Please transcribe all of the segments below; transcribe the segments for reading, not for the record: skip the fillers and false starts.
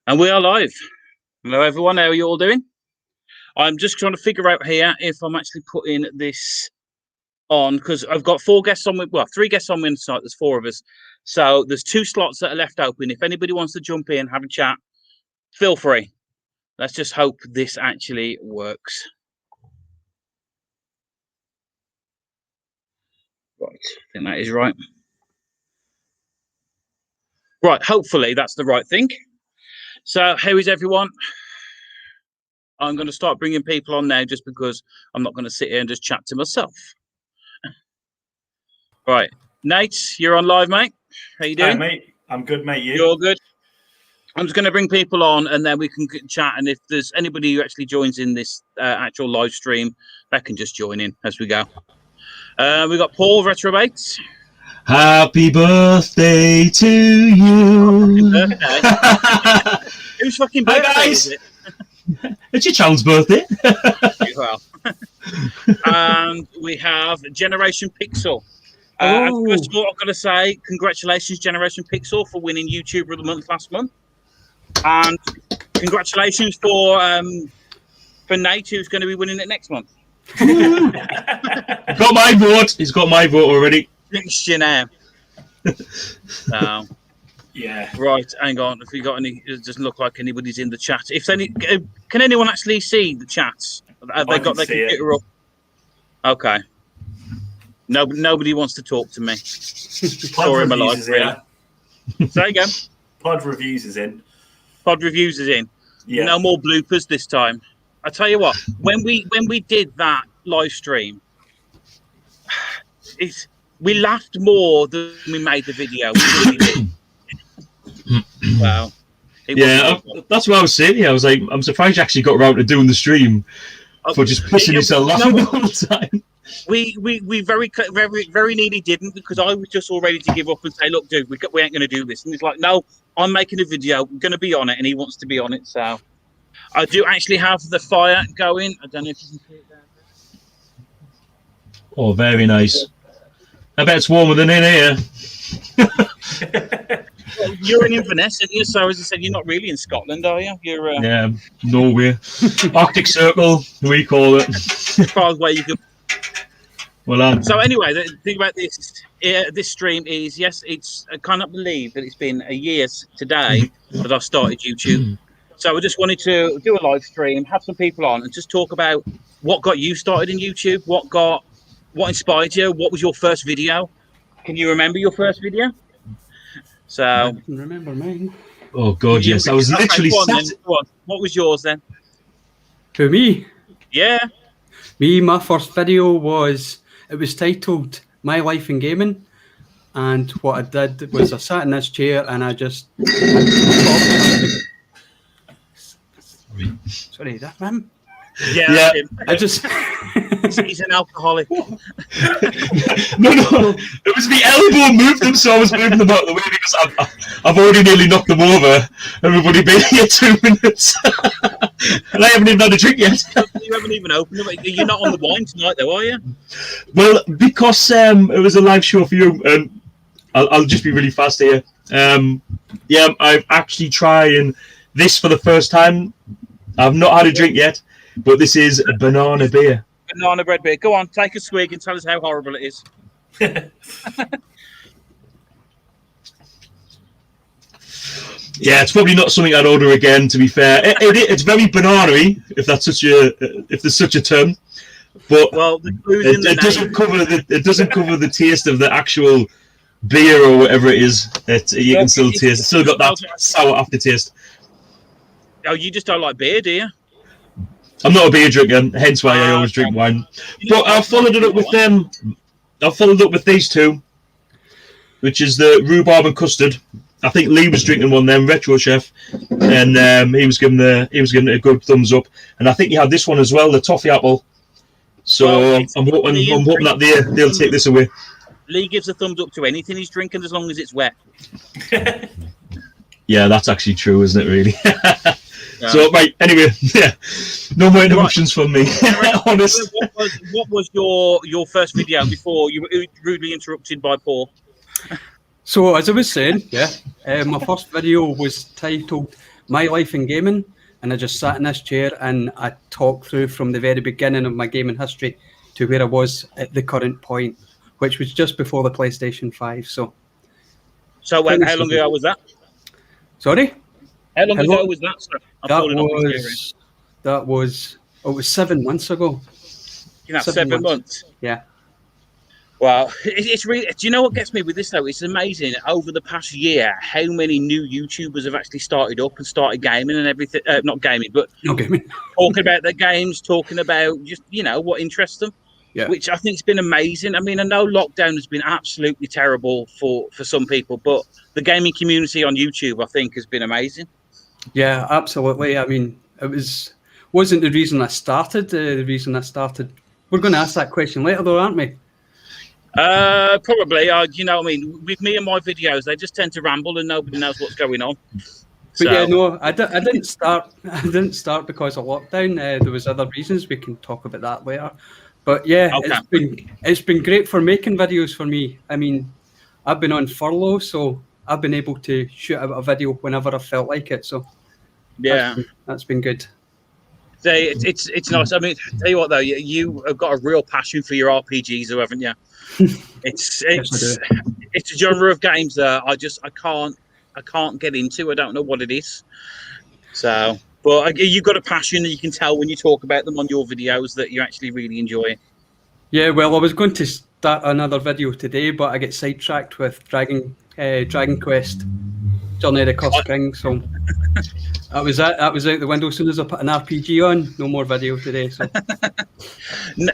And we are live. Hello, everyone. How are you all doing? I'm just trying to figure out here if I'm actually putting this on because I've got 4 guests on with, well, 3 guests on with tonight. There's 4 of us. So there's 2 slots that are left open. If anybody wants to jump in, have a chat, feel free. Let's just hope this actually works. Right. I think that is right. Right. Hopefully that's the right thing. So how is everyone? I'm going to start bringing people on now just because I'm not going to sit here and just chat to myself. Right. Nate, you're on live, mate. How you doing? Hi, mate. I'm good, mate. You're good? I'm just going to bring people on and then we can chat. And if there's anybody who actually joins in this actual live stream, they can just join in as we go. We've got Paul, Retrobate. Happy birthday to you. Happy birthday. Whose fucking birthday is it? It's your child's birthday. Well. And we have Generation Pixel. First of all, I've got to say congratulations, Generation Pixel, for winning YouTuber of the Month last month. And congratulations for Nate, who's going to be winning it next month. Got my vote. He's got my vote already. Next year now. So, yeah. Right, hang on. If we got any, it doesn't look like anybody's in the chat. If any, can anyone actually see the chats? Have they got their computer up? Okay. Nobody wants to talk to me. Pod Reviews is in. Say again. Pod Reviews is in. Pod Reviews is in. Yeah. No more bloopers this time. I tell you what, when we did that live stream, we laughed more than we made the video. We really did. Wow. That's what I was saying. Yeah, I was like, I'm surprised you actually got around to doing the stream for just pissing yourself laughing the whole time. We very nearly didn't because I was just all ready to give up and say, look, dude, we ain't going to do this. And he's like, no, I'm making a video. I'm going to be on it. And he wants to be on it. So I do actually have the fire going. I don't know if you can see it down there. Oh, very nice. I bet it's warmer than in here. Well, you're in Inverness, aren't you? So as I said, you're not really in Scotland, are you? You're yeah, Norway. Arctic Circle, we call it. as far away you can. Well, so anyway, the thing about this stream is, yes, I cannot believe that it's been a year today that I've started YouTube. So I just wanted to do a live stream, have some people on, and just talk about what got you started in YouTube, what inspired you, what was your first video? Can you remember your first video? So I can remember mine. Oh God, yes! I was literally. What was yours then? To me? Yeah. My first video was titled "My Life in Gaming," and what I did was I sat in this chair and I just. Sorry, is that him? Yeah. I just. He's an alcoholic. No, it was the elbow moved them, so I was moving them out of the way because I've already nearly knocked them over. Everybody been here 2 minutes, and I haven't even had a drink yet. You haven't even opened them. You're not on the wine tonight, though, are you? Well, because it was a live show for you, and I'll just be really fast here. Yeah, I'm actually trying this for the first time. I've not had a drink yet, but this is a banana beer. Banana bread beer. Go on, take a swig and tell us how horrible it is. Yeah, it's probably not something I'd order again. To be fair, it's very banana-y, if there's such a term. But well, it doesn't cover the taste of the actual beer or whatever it is. You can still taste. It's still got that sour aftertaste. Oh, you just don't like beer, do you? I'm not a beer drinker, hence why I always drink wine. But I followed it up with them. I followed up with these 2, which is the Rhubarb Custard. I think Lee was drinking one then, Retro Chef, and he was giving it a good thumbs up. And I think you had this one as well, the Toffee Apple. So I'm hoping that they'll take this away. Lee gives a thumbs up to anything he's drinking as long as it's wet. Yeah, that's actually true, isn't it? Really. Yeah. So, right, anyway, yeah, no more interruptions from me. Honest. What was your first video before you were rudely interrupted by Paul? So, as I was saying, my first video was titled My Life in Gaming, and I just sat in this chair and I talked through from the very beginning of my gaming history to where I was at the current point, which was just before the PlayStation 5. So how long ago was that? Sorry? How long ago was that, sir? It was 7 months ago. You know, 7 months. Yeah. Well, it's really. Do you know what gets me with this though? It's amazing over the past year how many new YouTubers have actually started up and started gaming and everything. Not gaming, but talking about their games, talking about just what interests them. Yeah. Which I think has been amazing. I mean, I know lockdown has been absolutely terrible for some people, but the gaming community on YouTube, I think, has been amazing. Yeah, absolutely. I mean, wasn't the reason I started. The reason I started. We're going to ask that question later, though, aren't we? Probably. With me and my videos, they just tend to ramble and nobody knows what's going on. But yeah, no, I didn't start. I didn't start because of lockdown. There was other reasons. We can talk about that later. But yeah, okay. It's been great for making videos for me. I mean, I've been on furlough, so I've been able to shoot out a video whenever I felt like it. So yeah, that's been good. It's nice. I mean, tell you what though, you have got a real passion for your RPGs, haven't you? It's a genre of games that I can't get into. I don't know what it is. So, but you've got a passion, and you can tell when you talk about them on your videos that you actually really enjoy it. Yeah, well, I was going to start another video today, but I get sidetracked with Dragon Quest, Journey to the Cursed King, so that was out the window as soon as I put an RPG on. No more video today. So,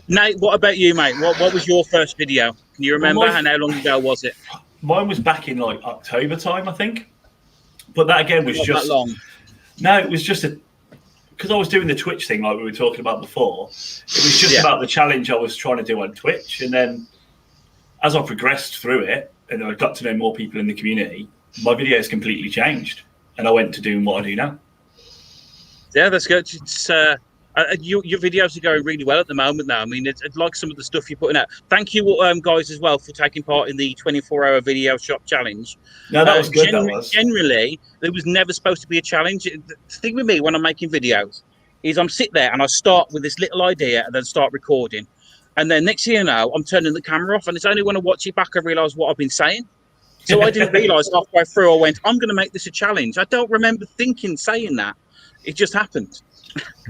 Nate, what about you, mate? What was your first video? Can you remember? And how long ago was it? Mine was back in like October time, I think. But that again was just that long. No, it was just because I was doing the Twitch thing like we were talking about before. It was just about the challenge I was trying to do on Twitch, and then as I progressed through it and I got to know more people in the community, my videos completely changed, and I went to doing what I do now. Yeah, that's good. It's your videos are going really well at the moment now. I mean, it's like some of the stuff you're putting out. Thank you, guys, as well for taking part in the 24-hour video shop challenge. No, that was good. Generally, there was never supposed to be a challenge. The thing with me when I'm making videos is I'm sit there and I start with this little idea and then start recording. And then next thing you know, I'm turning the camera off, and it's only when I watch it back I realise what I've been saying. So I didn't realise halfway through I went, I'm going to make this a challenge. I don't remember saying that. It just happened.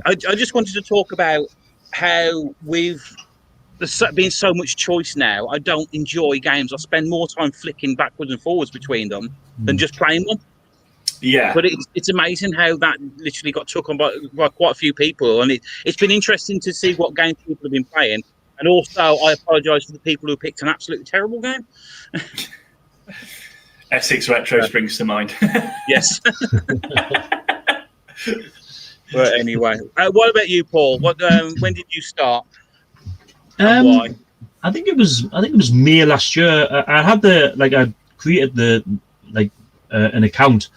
I just wanted to talk about how there's been so much choice now. I don't enjoy games. I spend more time flicking backwards and forwards between them than just playing them. Yeah. But it's amazing how that literally got took on by quite a few people. And it's been interesting to see what games people have been playing. And also, I apologise for the people who picked an absolutely terrible game. Essex Retro springs to mind. Yes. But anyway, what about you, Paul? When did you start? And why? I think it was May last year. I had I created an account,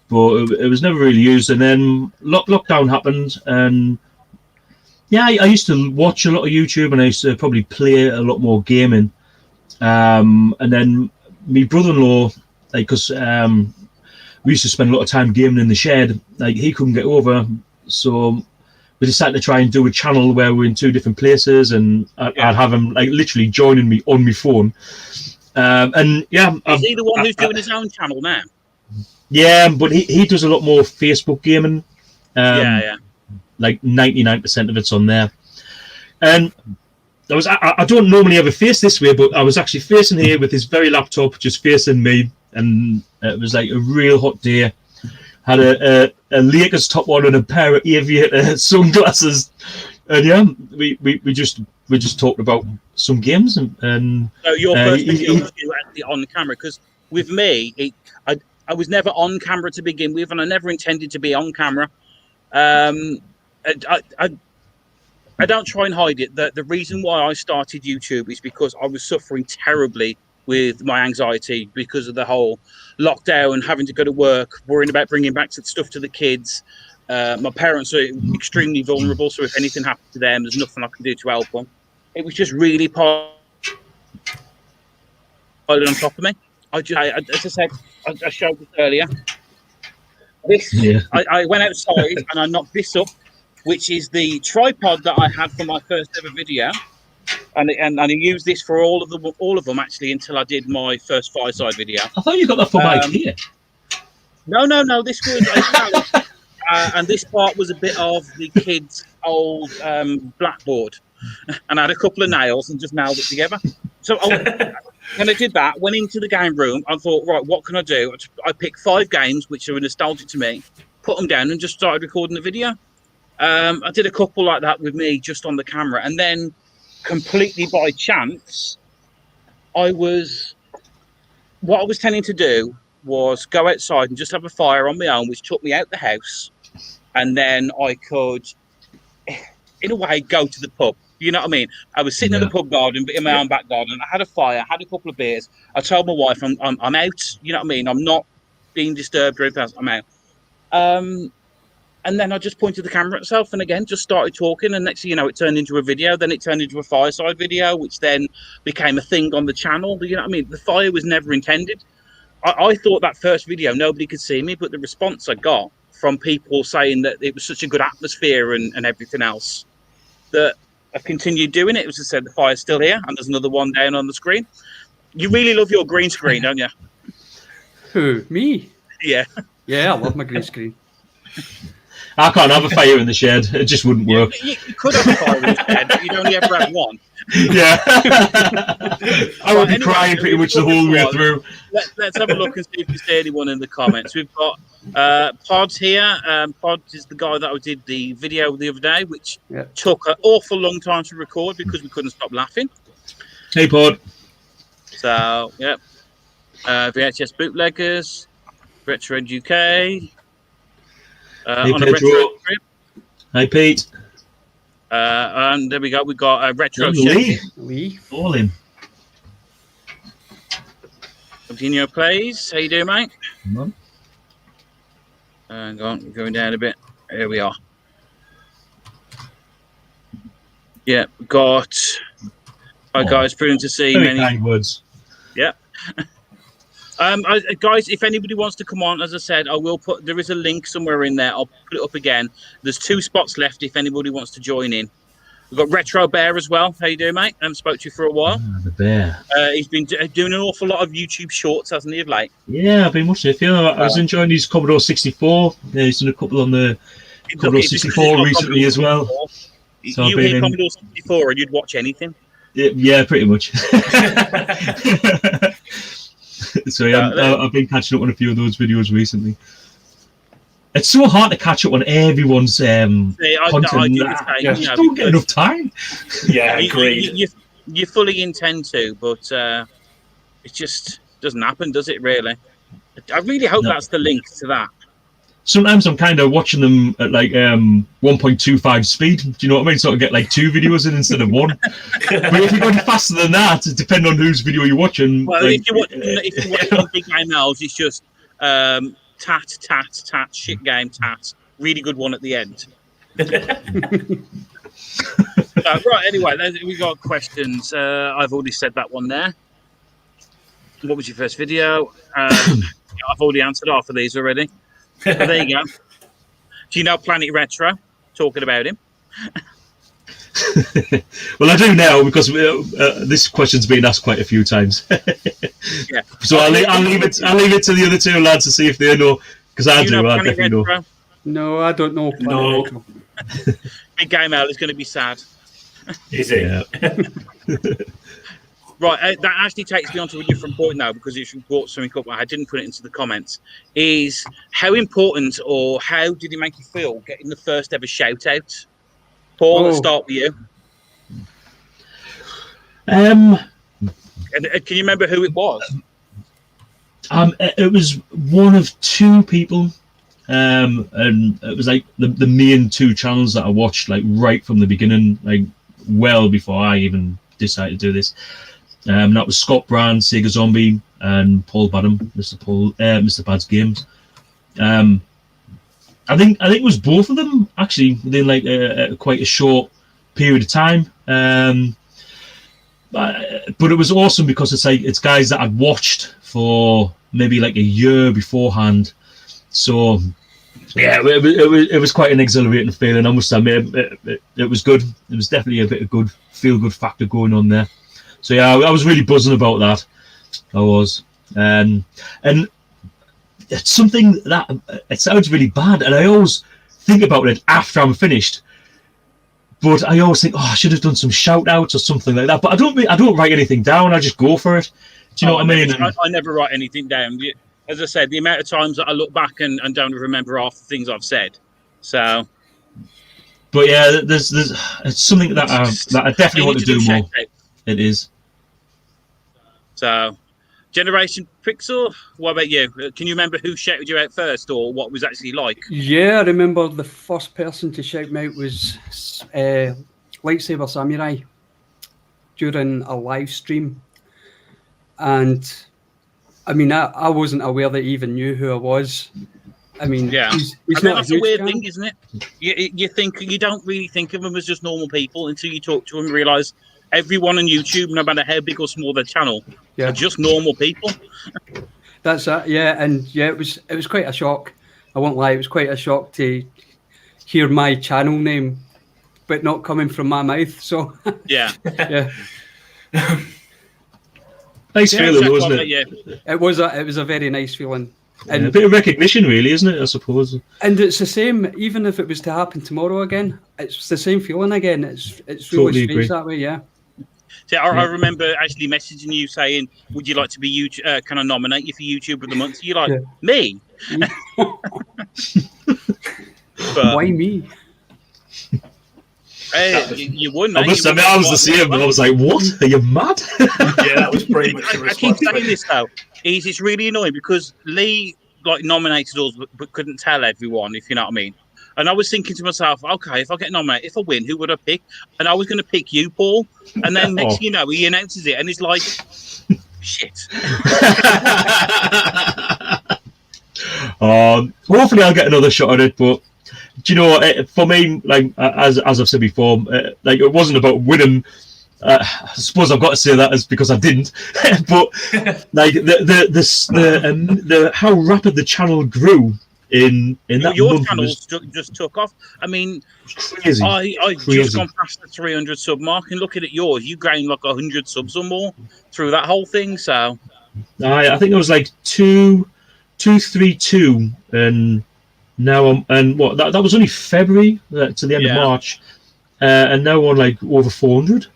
but it was never really used. And then lockdown happened, and I used to watch a lot of YouTube, and I used to probably play a lot more gaming. And then my brother-in-law, because we used to spend a lot of time gaming in the shed. He couldn't get over, so we decided to try and do a channel where we're in two different places, and I'd have him literally joining me on my phone. And is he the one who's doing his own channel now? Yeah, but he does a lot more Facebook gaming. Like 99% of it's on there. And I don't normally ever face this way, but I was actually facing here with this very laptop, just facing me, and it was like a real hot day. Had a Lakers top on and a pair of aviator sunglasses, and we just talked about some games and so your first video was you actually on the camera, because with me I was never on camera to begin with, and I never intended to be on camera. I don't try and hide it. The reason why I started YouTube is because I was suffering terribly with my anxiety because of the whole lockdown and having to go to work, worrying about bringing back stuff to the kids. My parents are extremely vulnerable, so if anything happened to them, there's nothing I can do to help them. It was just really piled on top of me. As I said, I showed this earlier. this. I went outside and I knocked this up, which is the tripod that I had for my first ever video, and I used this for all of them actually until I did my first fireside video. I thought you got that from IKEA. No. This was and this part was a bit of the kids' old blackboard, and I had a couple of nails and just nailed it together. So when I did that, went into the game room, I thought, right, what can I do? I picked 5 games which are nostalgic to me, put them down, and just started recording the video. I did a couple like that with me just on the camera, and then completely by chance, what I was tending to do was go outside and just have a fire on my own, which took me out the house, and then I could, in a way, go to the pub. You know what I mean? I was sitting in the pub garden, but in my own back garden. I had a fire, had a couple of beers. I told my wife, I'm out. You know what I mean? I'm not being disturbed or anything else. I'm out. And then I just pointed the camera at itself, and again, just started talking. And next thing you know, it turned into a video. Then it turned into a fireside video, which then became a thing on the channel. You know what I mean? The fire was never intended. I thought that first video, nobody could see me, but the response I got from people saying that it was such a good atmosphere and everything else, that I've continued doing it. It was just said the fire's still here, and there's another one down on the screen. You really love your green screen, don't you? Who, me? Yeah. Yeah, I love my green screen. I can't have a fire in the shed. It just wouldn't work. You could have a fire in the shed, but you'd only ever have one. Yeah. I would be crying pretty much the whole way through. Let's have a look and see if we see anyone in the comments. We've got Pods here. Pods is the guy that I did the video the other day, which took an awful long time to record because we couldn't stop laughing. Hey, Pod. So, VHS Bootleggers, Retro Ed UK. Hey, on a Pedro. retro trip. Hey, Pete. And there we go. We've got a retro Lee. All in. Continue plays. How you doing, mate? Come on. Hang on, going down a bit. Here we are. Yeah, got. Hi guys, brilliant to see Very many kind words. Yeah. Guys, if anybody wants to come on, as I said, I will put. There is a link somewhere in there. I'll put it up again. There's 2 spots left if anybody wants to join in. We've got Retro Bear as well. How you doing, mate? I haven't spoke to you for a while. The bear. He's been doing an awful lot of YouTube shorts, hasn't he, of late? Yeah, I've been watching it. I was enjoying his Commodore 64. Yeah, he's done a couple on the Commodore 64 recently as well. So you hear Commodore 64 and you'd watch anything? Yeah, pretty much. So yeah, I've been catching up on a few of those videos recently. It's so hard to catch up on everyone's content. I just don't get enough time. Yeah, agreed. You fully intend to, but it just doesn't happen, does it? Really? I really hope that's the link to that. Sometimes I'm kind of watching them at like 1.25 speed. Do you know what I mean? So I get like 2 videos in instead of 1. But if you're going faster than that, it depends on whose video you're watching. Well, if you're watching Big Game Owls, it's just tat, shit game, tat. Really good one at the end. Right, anyway, we got questions. I've already said that one there. What was your first video? I've already answered half of these already. So there you go. Do you know Planet Retro? Talking about him. Well, I do now because this question's been asked quite a few times. Yeah. So I'll leave it to the other 2 lads to see if they know, because I do. I definitely know. No, I don't know. No. Big Game Owl is going to be sad. Is it? Yeah. Right, that actually takes me on to a different point now, because you brought something up. I didn't put it into the comments. Is how important, or how did it make you feel getting the first ever shout out? Paul, let's start with you. And can you remember who it was? It was one of 2 people, and it was like the main 2 channels that I watched, like right from the beginning, like well before I even decided to do this. That was Scott Brand, Sega Zombie, and Paul Badham, Mr. Bad's Games. I think it was both of them actually within like quite a short period of time. But it was awesome because it's guys that I'd watched for maybe like a year beforehand. So Yeah, it was quite an exhilarating feeling. I must admit, it was good. There was definitely a bit of good feel-good factor going on there. So yeah, I was really buzzing about that. I was, and it's something that it sounds really bad, and I always think about it after I'm finished. But I always think, I should have done some shout-outs or something like that. But I don't write anything down. I just go for it. Do you know what I mean? I never write anything down. As I said, the amount of times that I look back and don't remember half the things I've said. So, but yeah, there's it's something that I definitely want to do more. It is. So, Generation Pixel, what about you? Can you remember who shouted you out first, or what was actually like? Yeah, I remember the first person to shout me out was Lightsaber Samurai during a live stream. And I mean, I wasn't aware that he even knew who I was. I mean, yeah, he's not that's a weird thing, isn't it? You don't really think of them as just normal people until you talk to them and realise everyone on YouTube, no matter how big or small their channel, are just normal people. That's it, yeah, and yeah, it was quite a shock. I won't lie, it was quite a shock to hear my channel name, but not coming from my mouth. So yeah. Nice feeling, wasn't it? It was a very nice feeling. And a bit of recognition, really, isn't it? I suppose. And it's the same, even if it was to happen tomorrow again. It's the same feeling again. It's really totally strange that way, yeah. So I remember actually messaging you saying, "Would you like to be can I nominate you for YouTuber of the month?" You're like, "Me?" But, why me? Hey, you wouldn't. I must admit, I was the same. I was like, "What? Are you mad?" Yeah, that was pretty much the response. I keep saying this though. It's really annoying because Lee nominated us, but couldn't tell everyone. If you know what I mean. And I was thinking to myself, okay, if I get nominated, if I win, who would I pick? And I was going to pick you, Paul. And then next thing you know, he announces it, and he's like, shit. Hopefully I'll get another shot at it, but do you know, for me, like as I've said before, like it wasn't about winning. I suppose I've got to say that is because I didn't, but like the how rapid the channel grew in that your month channel just took off. I mean, crazy. I just gone past the 300 sub mark, and looking at yours, you gained like 100 subs or more through that whole thing. So I think it was like 232, and now that was only February to the end of March, and now on like over 400.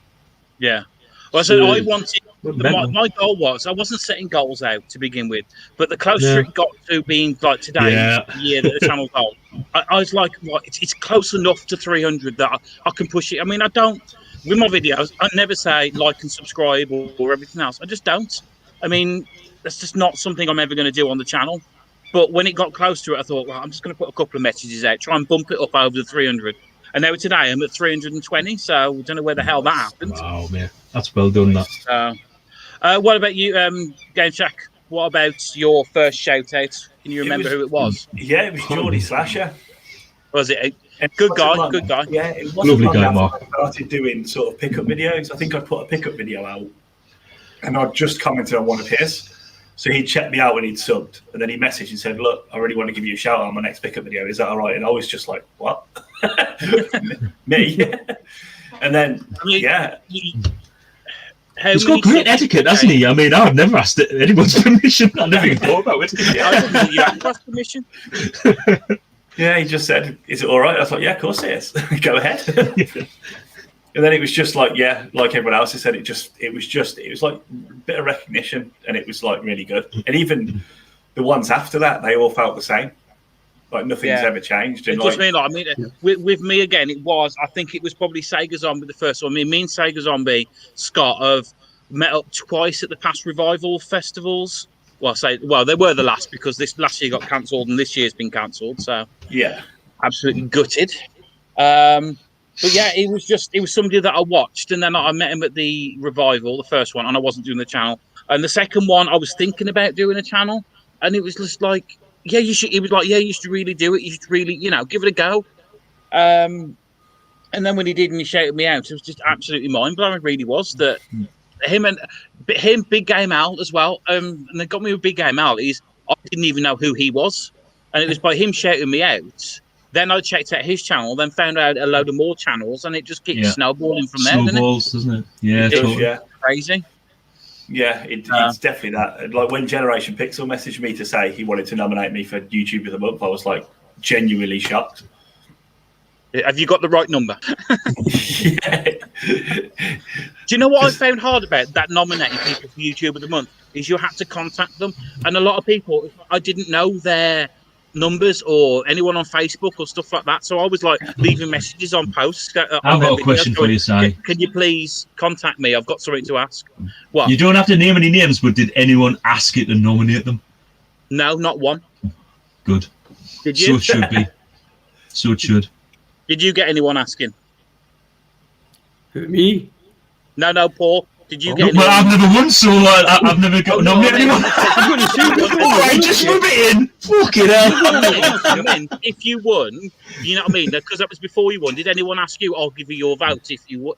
Yeah. Well, so I wanted. My goal was I wasn't setting goals out to begin with, but the closer it got to being like today, the year that the channel's old, I was like, well, it's close enough to 300 that I can push it. I mean, I don't with my videos. I never say like and subscribe or everything else. I just don't. I mean, that's just not something I'm ever going to do on the channel. But when it got close to it, I thought, well, I'm just going to put a couple of messages out, try and bump it up over the 300. And now today I'm at 320, so I don't know where the hell that happened. Wow, man, that's well done. That. What about you, Game Shack? What about your first shout out? Can you remember who it was? Yeah, it was Geordie Slasher. Was it? Good guy, good guy. Yeah, it wasn't lovely guy, Mark. I started doing sort of pickup videos. I think I put a pickup video out, and I'd just commented on one of his. So he checked me out when he'd subbed, and then he messaged and said, "Look, I really want to give you a shout out on my next pickup video. Is that all right?" And I was just like, "What? Me?" And then, He's got great etiquette, hasn't he? I mean, I've never asked anyone's permission. I never even thought about it. I didn't know you had asked permission. Yeah, he just said, "Is it all right?" I was like, "Yeah, of course it is. Go ahead." And then it was just like, like everyone else has said, it was like a bit of recognition, and it was like really good. And even the ones after that, they all felt the same. Like nothing's ever changed. And with me again, I think it was probably Sega Zombie the first one. Me and Sega Zombie, Scott, have met up twice at the past revival festivals. Well, they were the last because this last year got cancelled and this year's been cancelled. So absolutely gutted. But yeah, it was somebody that I watched, and then I met him at the revival, the first one, and I wasn't doing the channel. And the second one, I was thinking about doing a channel, and it was just like, yeah, you should. He was like, yeah, you should really do it. You should really, give it a go. And then when he did, and he shouted me out, it was just absolutely mind blowing. It really was that him, Big Game Al as well. And they got me with Big Game Al. I didn't even know who he was. and it was by him shouting me out. Then I checked out his channel, then found out a load of more channels, and it just keeps snowballing from there. Snowballs, doesn't it? Yeah, totally. Crazy. Yeah, it's definitely that. Like when Generation Pixel messaged me to say he wanted to nominate me for YouTube of the Month, I was like genuinely shocked. Have you got the right number? Yeah. Do you know what I found hard about that nominating people for YouTube of the Month? Is you had to contact them, and a lot of people, I didn't know their numbers or anyone on Facebook or stuff like that. So I was like leaving messages on posts. I've got a question for you, Si. Can you please contact me? I've got something to ask. What? You don't have to name any names, but did anyone ask you to nominate them? No, not one. Good. Did you? So it should be. So it should. Did you get anyone asking? Who, me? No, Paul. Did you get anyone? Well, I've never won, so I've never got nominated anyone. I'm going to shoot one. All right, just rub it in. Fucking hell. If you won, you know what I mean? Because that was before you won. Did anyone ask you, I'll give you your vote if you won?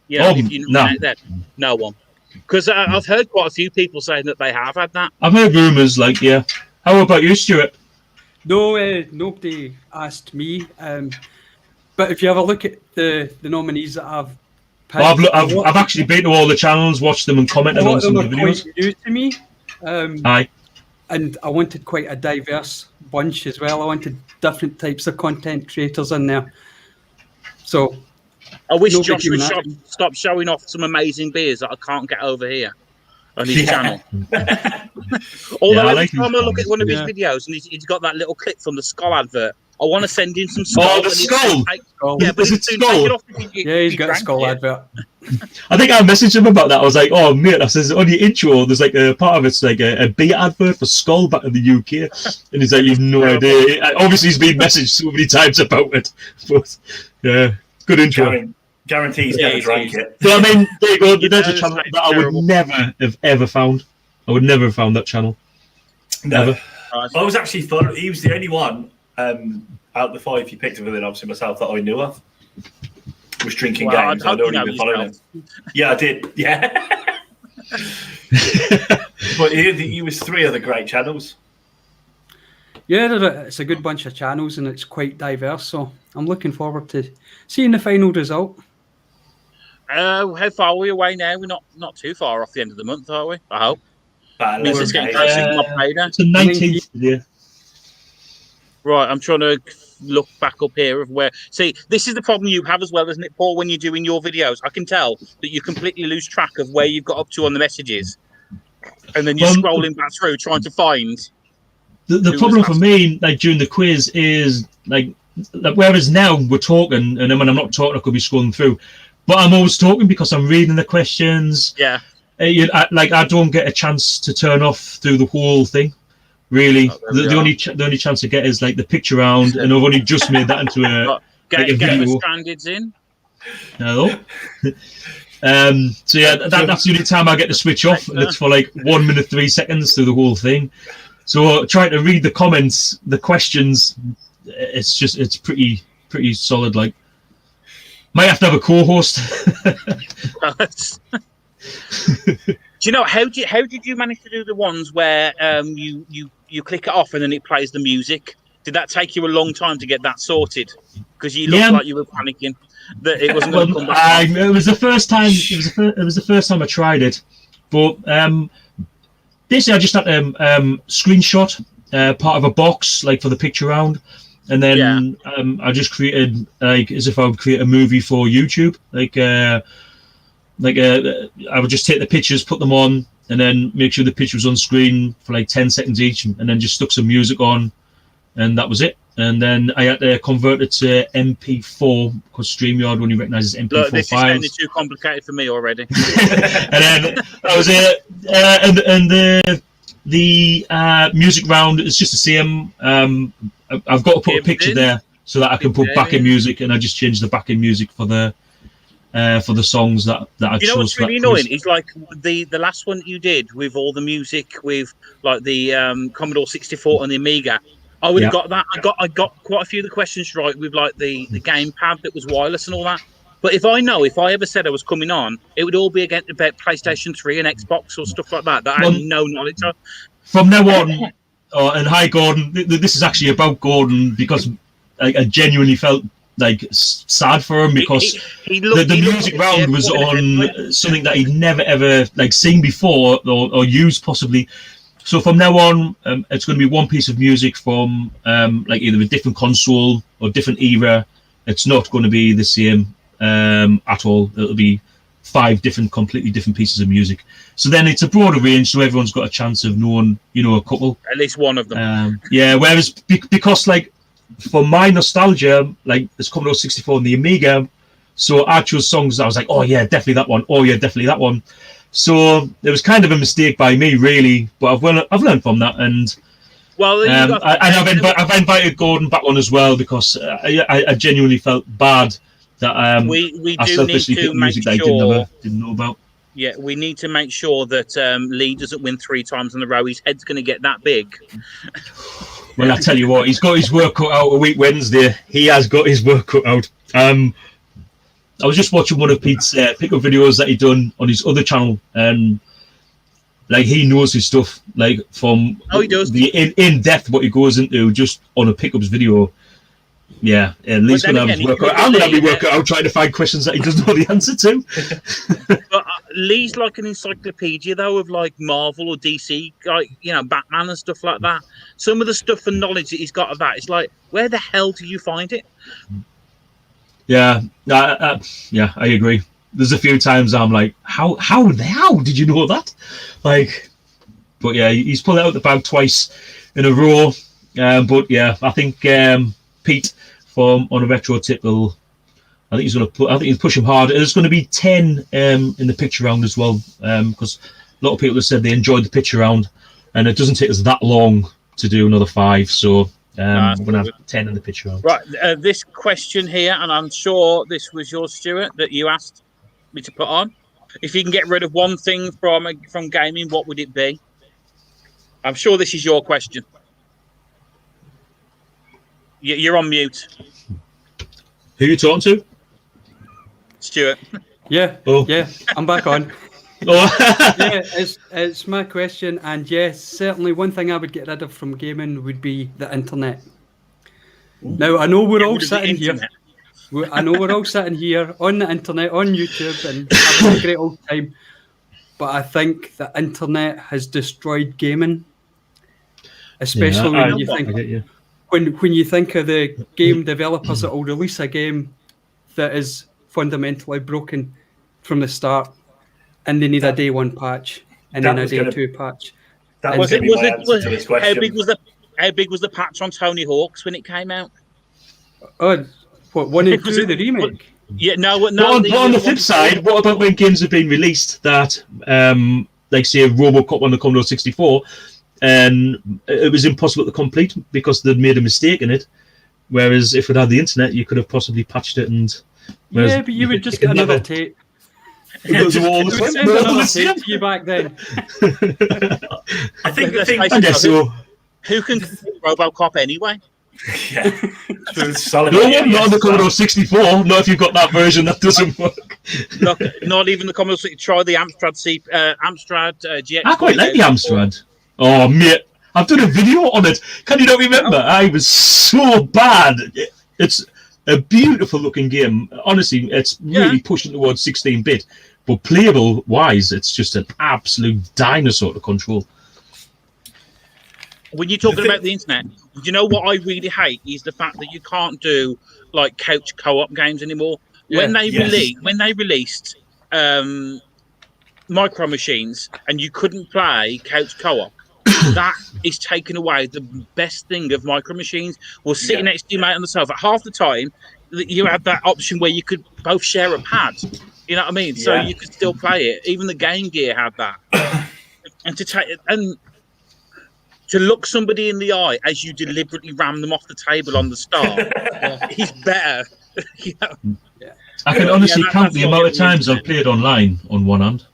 If you nominate that? No one. Because I've heard quite a few people saying that they have had that. I've heard rumours, like, yeah. How about you, Stuart? No, nobody asked me. But if you have a look at the nominees that I've picked, well, I've actually been to all the channels, watched them and commented on some of the videos. Quite new to me. Aye. And I wanted quite a diverse bunch as well. I wanted different types of content creators in there. So I wish Josh would stop showing off some amazing beers that I can't get over here on his channel. Although every time I look at one of his videos and he's got that little clip from the Skull advert, I want to send him some Skull. Oh, the Skull! Yeah, but it's Skull. He's got a Skull advert. I think I messaged him about that. I was like, oh, mate, I says, on your intro, there's like a part of it's like a beer advert for Skull back in the UK. And he's like, you've no idea. Obviously, he's been messaged so many times about it. But, yeah, good intro. Guarantees never drank it. So, I mean, there you go. There's a channel that I would never have ever found. I would never have found that channel. Never. I was actually thought he was the only one out of the 5 you picked, other than obviously myself, that I knew of. Was drinking games. I'd already been following him. Yeah, I did. Yeah. But he was 3 other great channels. Yeah, it's a good bunch of channels and it's quite diverse. So I'm looking forward to seeing the final result. How far are we away now? We're not too far off the end of the month, are we? I hope. It's getting closer to it's the 19th. Yeah. Right, I'm trying to look back up here of where. See, this is the problem you have as well, isn't it, Paul? When you're doing your videos, I can tell that you completely lose track of where you've got up to on the messages, and then you're scrolling back through trying to find. The problem for me, like during the quiz, is like whereas now we're talking, and then when I'm not talking, I could be scrolling through. But I'm always talking because I'm reading the questions. Yeah. I don't get a chance to turn off through the whole thing. Really, the only chance I get is like the picture round, and I've only just made that into a Game of Stranded's in. Hello. So yeah, that's the only time I get to switch off, and it's for like 1 minute 3 seconds through the whole thing. So trying to read the comments, the questions, it's pretty solid. Like, might have to have a co-host. Do you know how did you manage to do the ones where you click it off and then it plays the music? Did that take you a long time to get that sorted? Because you looked like you were panicking that it wasn't going to come back. It was the first time. It was the first time I tried it, but basically I just had to screenshot part of a box like for the picture round, and then I just created like as if I would create a movie for YouTube, I would just take the pictures, put them on, and then make sure the picture was on screen for like 10 seconds each, and then just stuck some music on, and that was it. And then I had to convert it to MP4 because StreamYard only recognises MP4 Look, this files. is getting too complicated for me already. And then that was it. And the music round is just the same. I've got to put a picture there so that I can put backing music, and I just changed the backing music for the songs that I chose. You know what's really annoying is like the last one you did with all the music with like the Commodore 64 and the Amiga. I would have got that. I got quite a few of the questions right with like the gamepad that was wireless and all that. But if I ever said I was coming on, it would all be about PlayStation 3 and Xbox or stuff like that I had no knowledge of. From now on, and hi, Gordon. This is actually about Gordon because I genuinely felt like sad for him because the music round was on something that he'd never ever like seen before or used possibly. So from now on, it's going to be one piece of music from like either a different console or different era. It's not going to be the same at all. It'll be 5 completely different pieces of music. So then it's a broader range, so everyone's got a chance of knowing, a couple. At least one of them. Yeah. Whereas because like for my nostalgia, like it's Commodore 64 and the Amiga, so I chose songs that I was like, oh yeah, definitely that one. Oh yeah, definitely that one. So it was kind of a mistake by me, really. But I've learned from that, and I've invited Gordon back on as well because I genuinely felt bad that we I do selfishly need to picked make music that I didn't know about. Yeah, we need to make sure that Lee doesn't win 3 times in a row. His head's going to get that big. Well, I tell you what, he's got his work cut out a week Wednesday. He has got his work cut out. I was just watching one of Pete's pickup videos that he done on his other channel, and like he knows his stuff, like from he does the in depth what he goes into just on a pickups video. Yeah, and Lee's going to have his work out. I'm going to have my work out trying to find questions that he doesn't know the answer to. But Lee's like an encyclopedia, though, of like Marvel or DC, like, Batman and stuff like that. Some of the stuff and knowledge that he's got of that, it's like, where the hell do you find it? Yeah, I agree. There's a few times I'm like, how did you know that? Like, but yeah, he's pulled it out the bag twice in a row. But yeah, I think Pete from On a Retro Tip I think he's push him hard. There's going to be 10 in the picture round as well, because a lot of people have said they enjoyed the picture round, and it doesn't take us that long to do another 5. So we're going to have 10 in the picture round. Right, this question here, and I'm sure this was yours, Stuart, that you asked me to put on. If you can get rid of one thing from gaming, what would it be? I'm sure this is your question. You're on mute. Who are you talking to? Stuart. Yeah. Oh. Yeah, I'm back on. Oh. Yeah, it's my question, and yes, certainly one thing I would get rid of from gaming would be the internet. Now I know we're all sitting here. I know we're all sitting here on the internet, on YouTube, and having a great old time. But I think the internet has destroyed gaming, especially when you think when you think of the game developers that will release a game that is fundamentally broken from the start, and they need a day 1 patch and then a day 2 patch. That was going to be my answer to this question. How big was the patch on Tony Hawk's when it came out? Oh, what, 1 and 2, the remake? Yeah, no. But on the flip side, what about when games have been released that, like say, RoboCop on the Commodore 64, and it was impossible to complete because they'd made a mistake in it. Whereas if it had the internet, you could have possibly patched it and. Yeah, but you would just get another tape. Those are all Send another tape to you back then. I think the thing. I guess so. Who can RoboCop anyway? Yeah. Solid. No one, not on the Commodore 64. Not if you've got that version that doesn't work. Look, not even the Commodore 64. Try the Amstrad GX. I quite like the Amstrad. Oh, mate. I've done a video on it. Can you not remember? I was so bad. It's a beautiful looking game. Honestly, it's really pushing towards 16-bit. But playable wise, it's just an absolute dinosaur to control. When you're talking about the internet, do you know what I really hate is the fact that you can't do like couch co-op games anymore. Yeah. When they released Micro Machines and you couldn't play couch co-op, that is taken away. The best thing of Micro Machines was sitting next to your mate on the sofa. Half the time, you had that option where you could both share a pad. You know what I mean? So you could still play it. Even the Game Gear had that. And to look somebody in the eye as you deliberately ram them off the table on the start is better. I can honestly count the amount of times I've played online on one hand,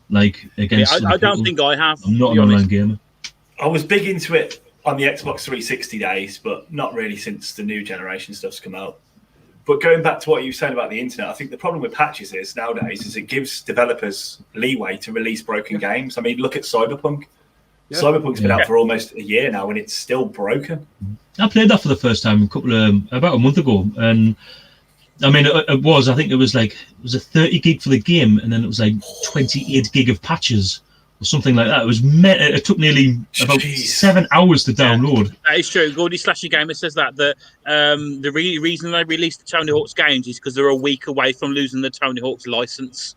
like against. I don't think I have. I'm not an online gamer. I was big into it on the Xbox 360 days, but not really since the new generation stuff's come out. But going back to what you were saying about the internet, I think the problem with patches is it gives developers leeway to release broken games. I mean, look at Cyberpunk. Yeah. Cyberpunk's been out for almost a year now, and it's still broken. I played that for the first time about a month ago, and I mean, I think it was a 30 gig for the game, and then it was like 28 gig of patches or something like that. It was it took nearly about 7 hours to download. Yeah, that is true. Gordy Slashy Gamer says that the reason they released the Tony Hawk's games is because they're a week away from losing the Tony Hawk's license.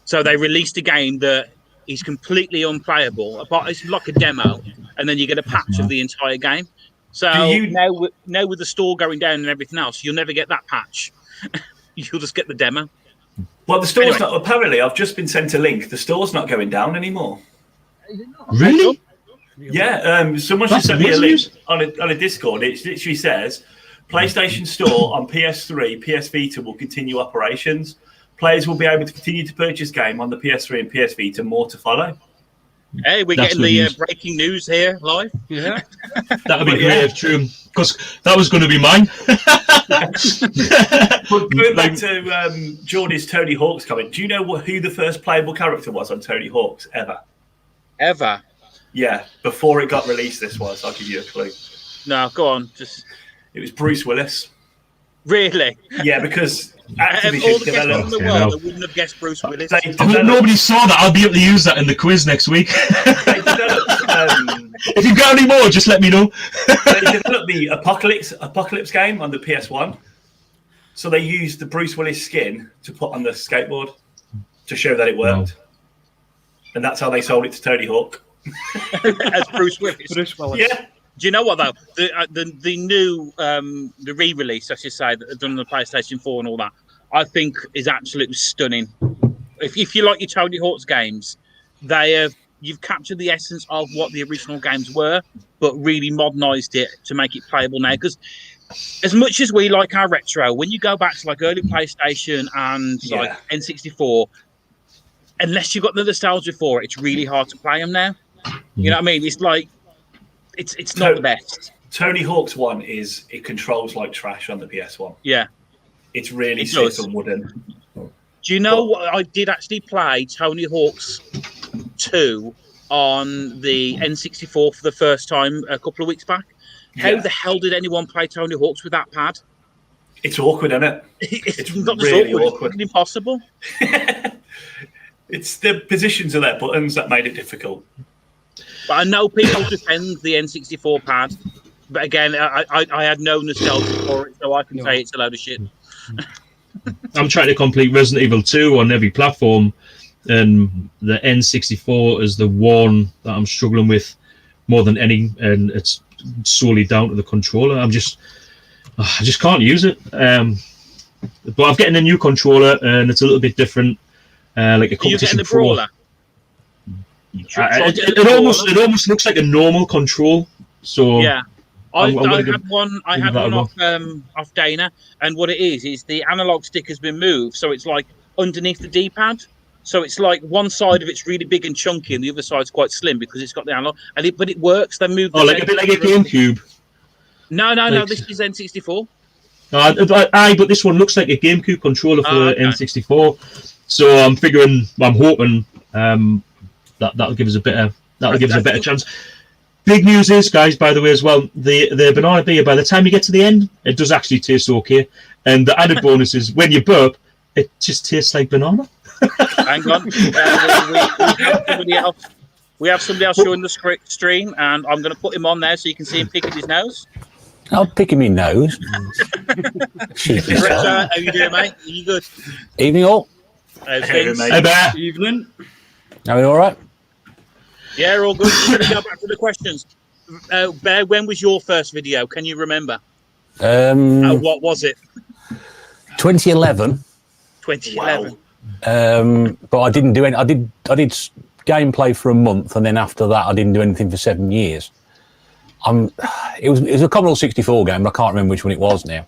So they released a game that is completely unplayable, but it's like a demo, and then you get a patch of the entire game. So now with the store going down and everything else, you'll never get that patch. You'll just get the demo. Well, the store's not. Apparently, I've just been sent a link. The store's not going down anymore. Really? Yeah. Someone just sent me a link on a Discord. It literally says, PlayStation Store on PS3, PS Vita will continue operations. Players will be able to continue to purchase game on the PS3 and PS Vita. More to follow. Hey, we're getting the breaking news here live. Yeah. That would be great if true, because that was going to be mine. But going back to Jordy's Tony Hawk's comment, do you know who the first playable character was on Tony Hawk's ever? Ever? Yeah, before it got released, this was. I'll give you a clue. No, go on. It was Bruce Willis. Really? Yeah, because all Activision the developed. in the world, I wouldn't have guessed Bruce Willis. I hope nobody saw that. I'll be able to use that in the quiz next week. They developed, if you've got any more, just let me know. they developed the Apocalypse game on the PS1. So they used the Bruce Willis skin to put on the skateboard to show that it worked. Wow. And that's how they sold it to Tony Hawk. As Bruce Willis. Bruce Willis. Yeah. Do you know what though? The new the re-release, I should say, that they've done on the PlayStation 4 and all that, I think is absolutely stunning. If you like your Tony Hawk's games, you've captured the essence of what the original games were, but really modernised it to make it playable now. Because as much as we like our retro, when you go back to like early PlayStation and like N64, unless you've got the nostalgia for it, it's really hard to play them now. You know what I mean? It's like it's not the best. Tony Hawk's one it controls like trash on the PS1. Yeah, it's really stiff and wooden. Do you know what? I did actually play Tony Hawk's 2 on the N64 for the first time a couple of weeks back. How the hell did anyone play Tony Hawk's with that pad? It's awkward, isn't it? It's not just really awkward. It's impossible. It's the positions of their buttons that made it difficult. But I know people defend the N64 pad. But again, I had no nostalgia for it, so I can say it's a load of shit. I'm trying to complete Resident Evil 2 on every platform, and the N64 is the one that I'm struggling with more than any, and it's solely down to the controller. I just can't use it. But I'm getting a new controller, and it's a little bit different. Like a competition the brawler. It almost looks like a normal control. So yeah. I had one off Dana, and what it is the analog stick has been moved, so it's like underneath the D-pad. So it's like one side of it's really big and chunky, and the other side's quite slim because it's got the analog. But it works. They move. Like a bit like a GameCube. No. This is N64. But this one looks like a GameCube controller for N64. So I'm hoping that'll give us a better chance. Big news is, guys, by the way, as well, the banana beer, by the time you get to the end, it does actually taste okay. And the added bonus is when you burp, it just tastes like banana. Hang on. We have somebody else showing the stream, and I'm going to put him on there so you can see him picking his nose. I'm picking my nose. How you doing, mate? Are you good? Evening all. Hey, mate. Hey, Bear. Evening. Are we all right? Yeah, all good. We're going to go back to the questions. Bear, when was your first video? Can you remember? What was it? 2011. 2011. Wow. But I didn't do any. I did gameplay for a month, and then after that, I didn't do anything for 7 years. It was a Commodore 64 game, but I can't remember which one it was now.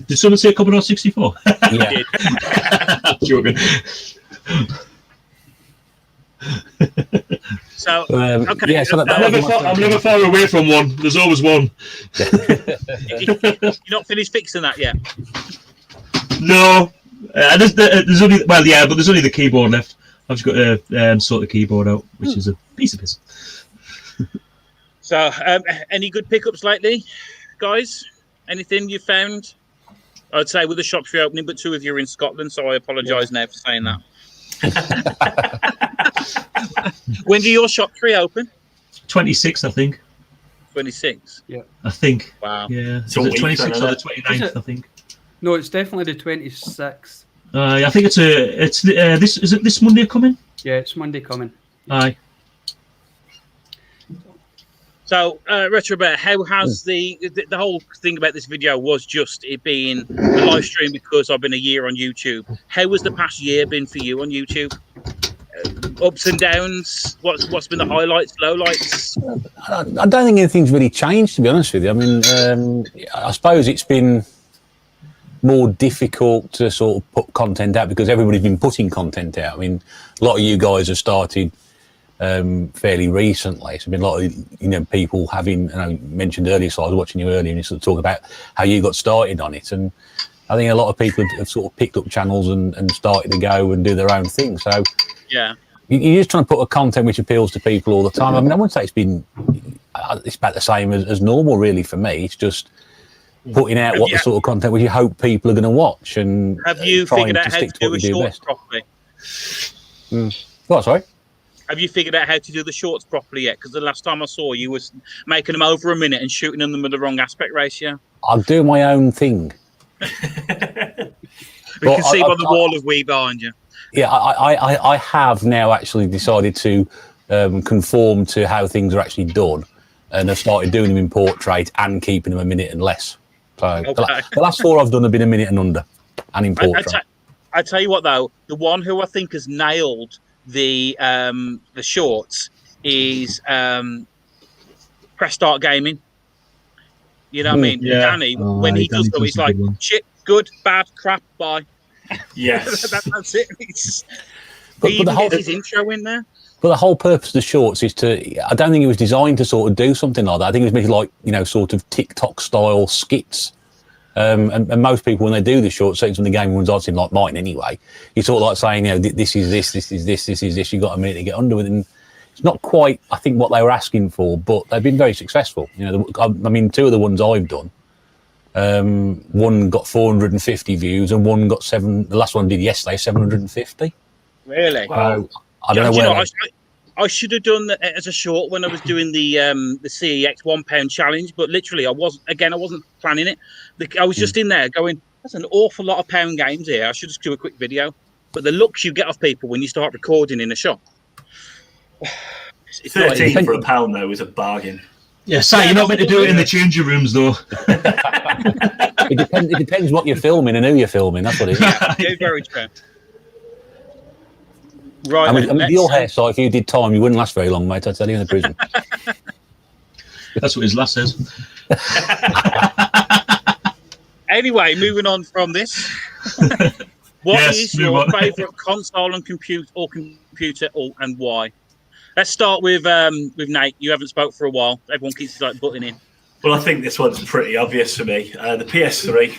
Did someone say Commodore 64? Yeah. I'm joking. So, okay. Yeah, so I'm never far away from one. There's always one. You're not finished fixing that yet? No. There's only but there's only the keyboard left. I've just got to sort the keyboard out, which is a piece of piss. So, any good pickups lately, guys? Anything you found? I'd say with the shops reopening, but 2 of you are in Scotland, so I apologise now for saying that. When do your shops reopen? 26th, I think. 26. Yeah. I think. Wow. Yeah. So Is it 26th or the 29th, I think? No, it's definitely the 26th. I think it's this is it this Monday coming? Yeah, it's Monday coming. Aye. So, Retrobert, how has the whole thing about this video was just it being a live stream because I've been a year on YouTube. How has the past year been for you on YouTube? Ups and downs. What's been the highlights, lowlights? I don't think anything's really changed, to be honest with you. I mean, I suppose it's been more difficult to sort of put content out because everybody's been putting content out. I mean, a lot of you guys have started fairly recently. So, I mean, a lot of people having. And I mentioned earlier, so I was watching you earlier, and you sort of talk about how you got started on it, and I think a lot of people have sort of picked up channels and started to go and do their own thing. So, yeah, you're just trying to put a content which appeals to people all the time. I mean, I wouldn't say it's about the same as normal, really, for me. It's just putting out the sort of content which you hope people are going to watch. And have you figured out how to do a shorts properly? What, sorry? Have you figured out how to do the shorts properly yet? Because the last time I saw you was making them over a minute and shooting them with the wrong aspect ratio. I'll do my own thing. We can see by the wall of we behind you. Yeah, I have now actually decided to conform to how things are actually done, and I've started doing them in portrait and keeping them a minute and less. So the last 4 I've done have been a minute and under, and in portrait. I tell you what though, the one who I think has nailed the shorts is Press Start Gaming. You know what I mean? Yeah. Danny, when he does them, he's like, shit, good, bad, crap, bye. Yes. That's it. But he even gets his intro in there. But the whole purpose of the shorts is I don't think it was designed to sort of do something like that. I think it was maybe like, sort of TikTok style skits. And most people, when they do the short sections when the game runs on, like mine anyway, you sort of like saying, this is this, you've got a minute to get under with it. And it's not quite, I think, what they were asking for, but they've been very successful. I mean, 2 of the ones I've done, one got 450 views and one got the last one I did yesterday, 750. Really? Wow. I don't know I should have done that as a short when I was doing the CEX £1 challenge, but literally I wasn't planning it. I was just in there going, that's an awful lot of pound games here. I should just do a quick video. But the looks you get off people when you start recording in a shop. 13 for £1 though is a bargain. Yeah, you're not meant to do it in the changing rooms though. It depends what you're filming and who you're filming. That's what it is. Yeah, very true. Right. I mean, your hairstyle, if you did time, you wouldn't last very long, mate. I tell you, in the prison. That's what his last says. Anyway, moving on from this. What is your favourite console and computer and why? Let's start with Nate. You haven't spoke for a while. Everyone keeps butting in. Well, I think this one's pretty obvious for me. The PS3.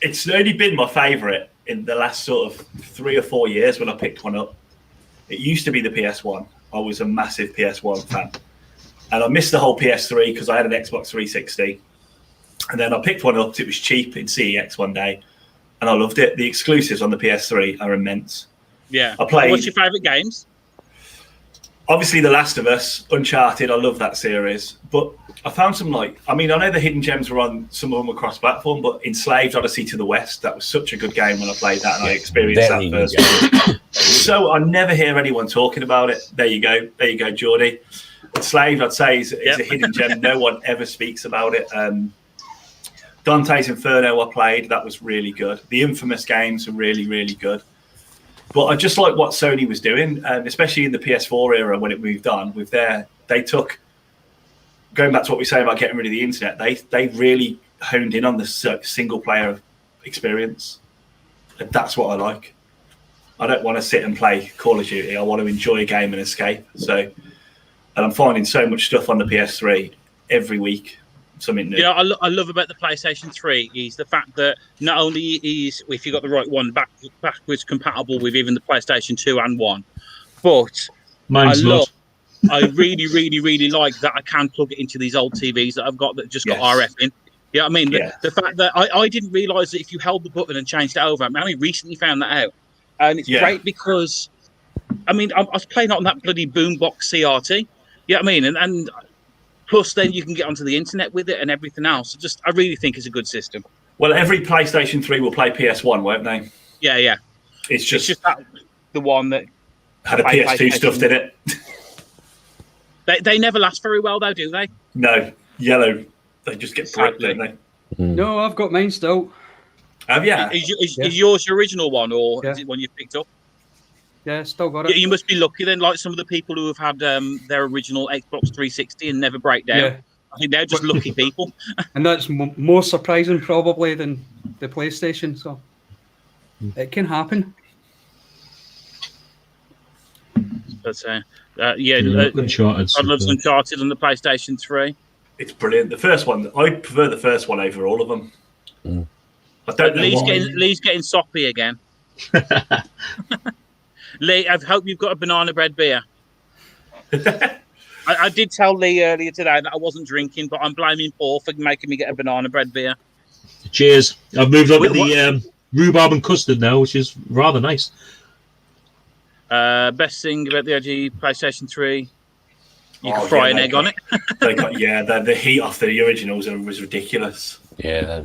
It's only been my favourite in the last sort of 3 or 4 years when I picked one up. It used to be the PS1. I was a massive PS1 fan. And I missed the whole PS3 because I had an Xbox 360. And then I picked one up. It was cheap in CEX one day. And I loved it. The exclusives on the PS3 are immense. Yeah. I played. What's your favourite games? Obviously, The Last of Us, Uncharted. I love that series. But I found some I know the hidden gems were on some of them across platform, but Enslaved Odyssey to the West, that was such a good game when I played that and I experienced that first. So I never hear anyone talking about it. There you go, Geordie. Enslaved, I'd say, is a hidden gem. No one ever speaks about it. Dante's Inferno I played. That was really good. The Infamous games are really, really good. But I just like what Sony was doing, especially in the PS4 era when it moved on. They took, going back to what we say about getting rid of the internet, they really honed in on the single player experience. And that's what I like. I don't want to sit and play Call of Duty. I want to enjoy a game and escape. And I'm finding so much stuff on the PS3 every week. something new. You know, I love about the PlayStation 3 is the fact that not only is, if you got the right one, backwards compatible with even the PlayStation 2 and 1, but Mine's not. I really, really, really like that I can plug it into these old TVs that I've got that just got RF in. You know what I mean? The fact that I didn't realise that if you held the button and changed it over, I only recently found that out. And it's great because, I mean, I was playing on that bloody boombox CRT. You know what I mean? And plus then you can get onto the internet with it and everything else. I really think it's a good system. Well, every PlayStation 3 will play PS1, won't they? Yeah. It's just the one that had a PS2 stuffed in it. They never last very well, though, do they? No, yellow. They just get bricked, don't they? No, I've got mine still. Have you? Is yours your original one, or is it one you picked up? Yeah, still got it. You must be lucky then, like some of the people who have had their original Xbox 360 and never break down. Yeah. I think they're just lucky people. And that's more surprising probably than the PlayStation, so it can happen. But Uncharted. I love Uncharted on the PlayStation 3. It's brilliant. The first one, I prefer the first one over all of them. I don't know why. Lee's getting soppy again. Lee, I hope you've got a banana bread beer. I did tell Lee earlier today that I wasn't drinking, but I'm blaming Paul for making me get a banana bread beer. Cheers. I've moved on to the rhubarb and custard now, which is rather nice. Best thing about the OG PlayStation 3, you can fry an egg on it. The heat off the originals was ridiculous. Yeah,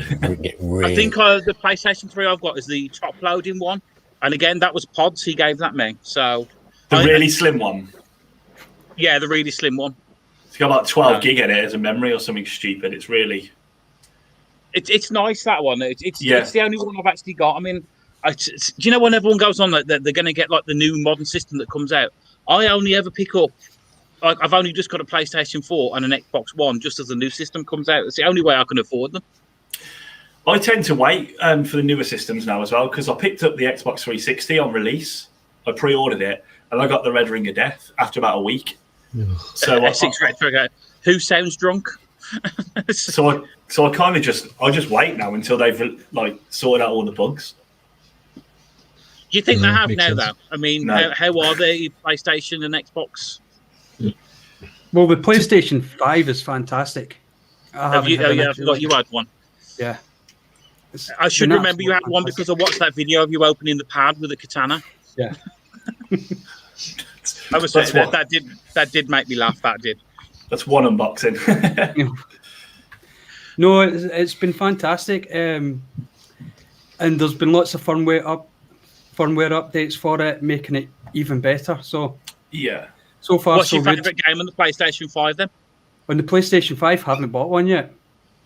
really... I think the PlayStation 3 I've got is the top loading one. And again, that was pods. He gave that me. So the really slim one. Yeah, the really slim one. It's got about 12 gig in it as a memory or something stupid. It's really... It's nice, that one. It's the only one I've actually got. I mean, do you know when everyone goes on that they're going to get like the new modern system that comes out? I only ever pick up... I've only just got a PlayStation 4 and an Xbox One just as the new system comes out. It's the only way I can afford them. I tend to wait for the newer systems now as well, because I picked up the Xbox 360 on release. I pre-ordered it, and I got the Red Ring of Death after about a week. So who sounds drunk? so I kind of just wait now until they've sorted out all the bugs. Do you think they have now, sense. though? I mean, No. how are they, PlayStation and Xbox? Well, the PlayStation 5 is fantastic. I forgot you had one. Yeah. I should remember you had one because I watched that video of you opening the pad with a katana. Yeah. That did make me laugh. That did. That's one unboxing. No, it's been fantastic, and there's been lots of firmware updates for it, making it even better. So yeah. So far, what's so your good. favourite game on the PlayStation 5 then? On the PlayStation 5, haven't bought one yet.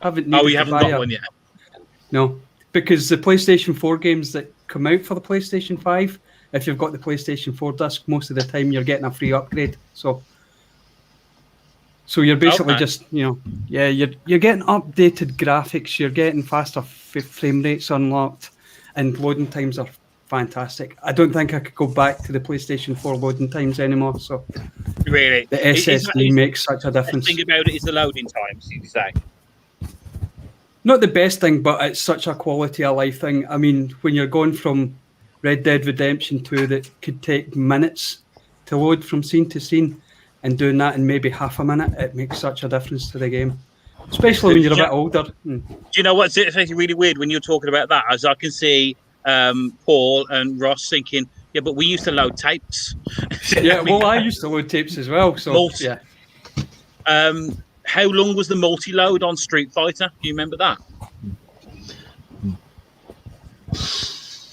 You haven't got one yet? No, because the PlayStation 4 games that come out for the PlayStation 5, if you've got the PlayStation 4 disc, most of the time you're getting a free upgrade. So you're basically just, you're getting updated graphics, you're getting faster frame rates unlocked, and loading times are fantastic. I don't think I could go back to the PlayStation 4 loading times anymore. So really, the SSD makes such a difference. The thing about it is the loading times, you say. Not the best thing, but it's such a quality of life thing. I mean, when you're going from Red Dead Redemption 2 that could take minutes to load from scene to scene, and doing that in maybe half a minute, it makes such a difference to the game. Especially when you're a bit older. Do you know what's actually really weird when you're talking about that? As I can see Paul and Ross thinking, yeah, but we used to load tapes. Yeah, well, I used to load tapes as well. So yeah. How long was the multi-load on Street Fighter? Do you remember that?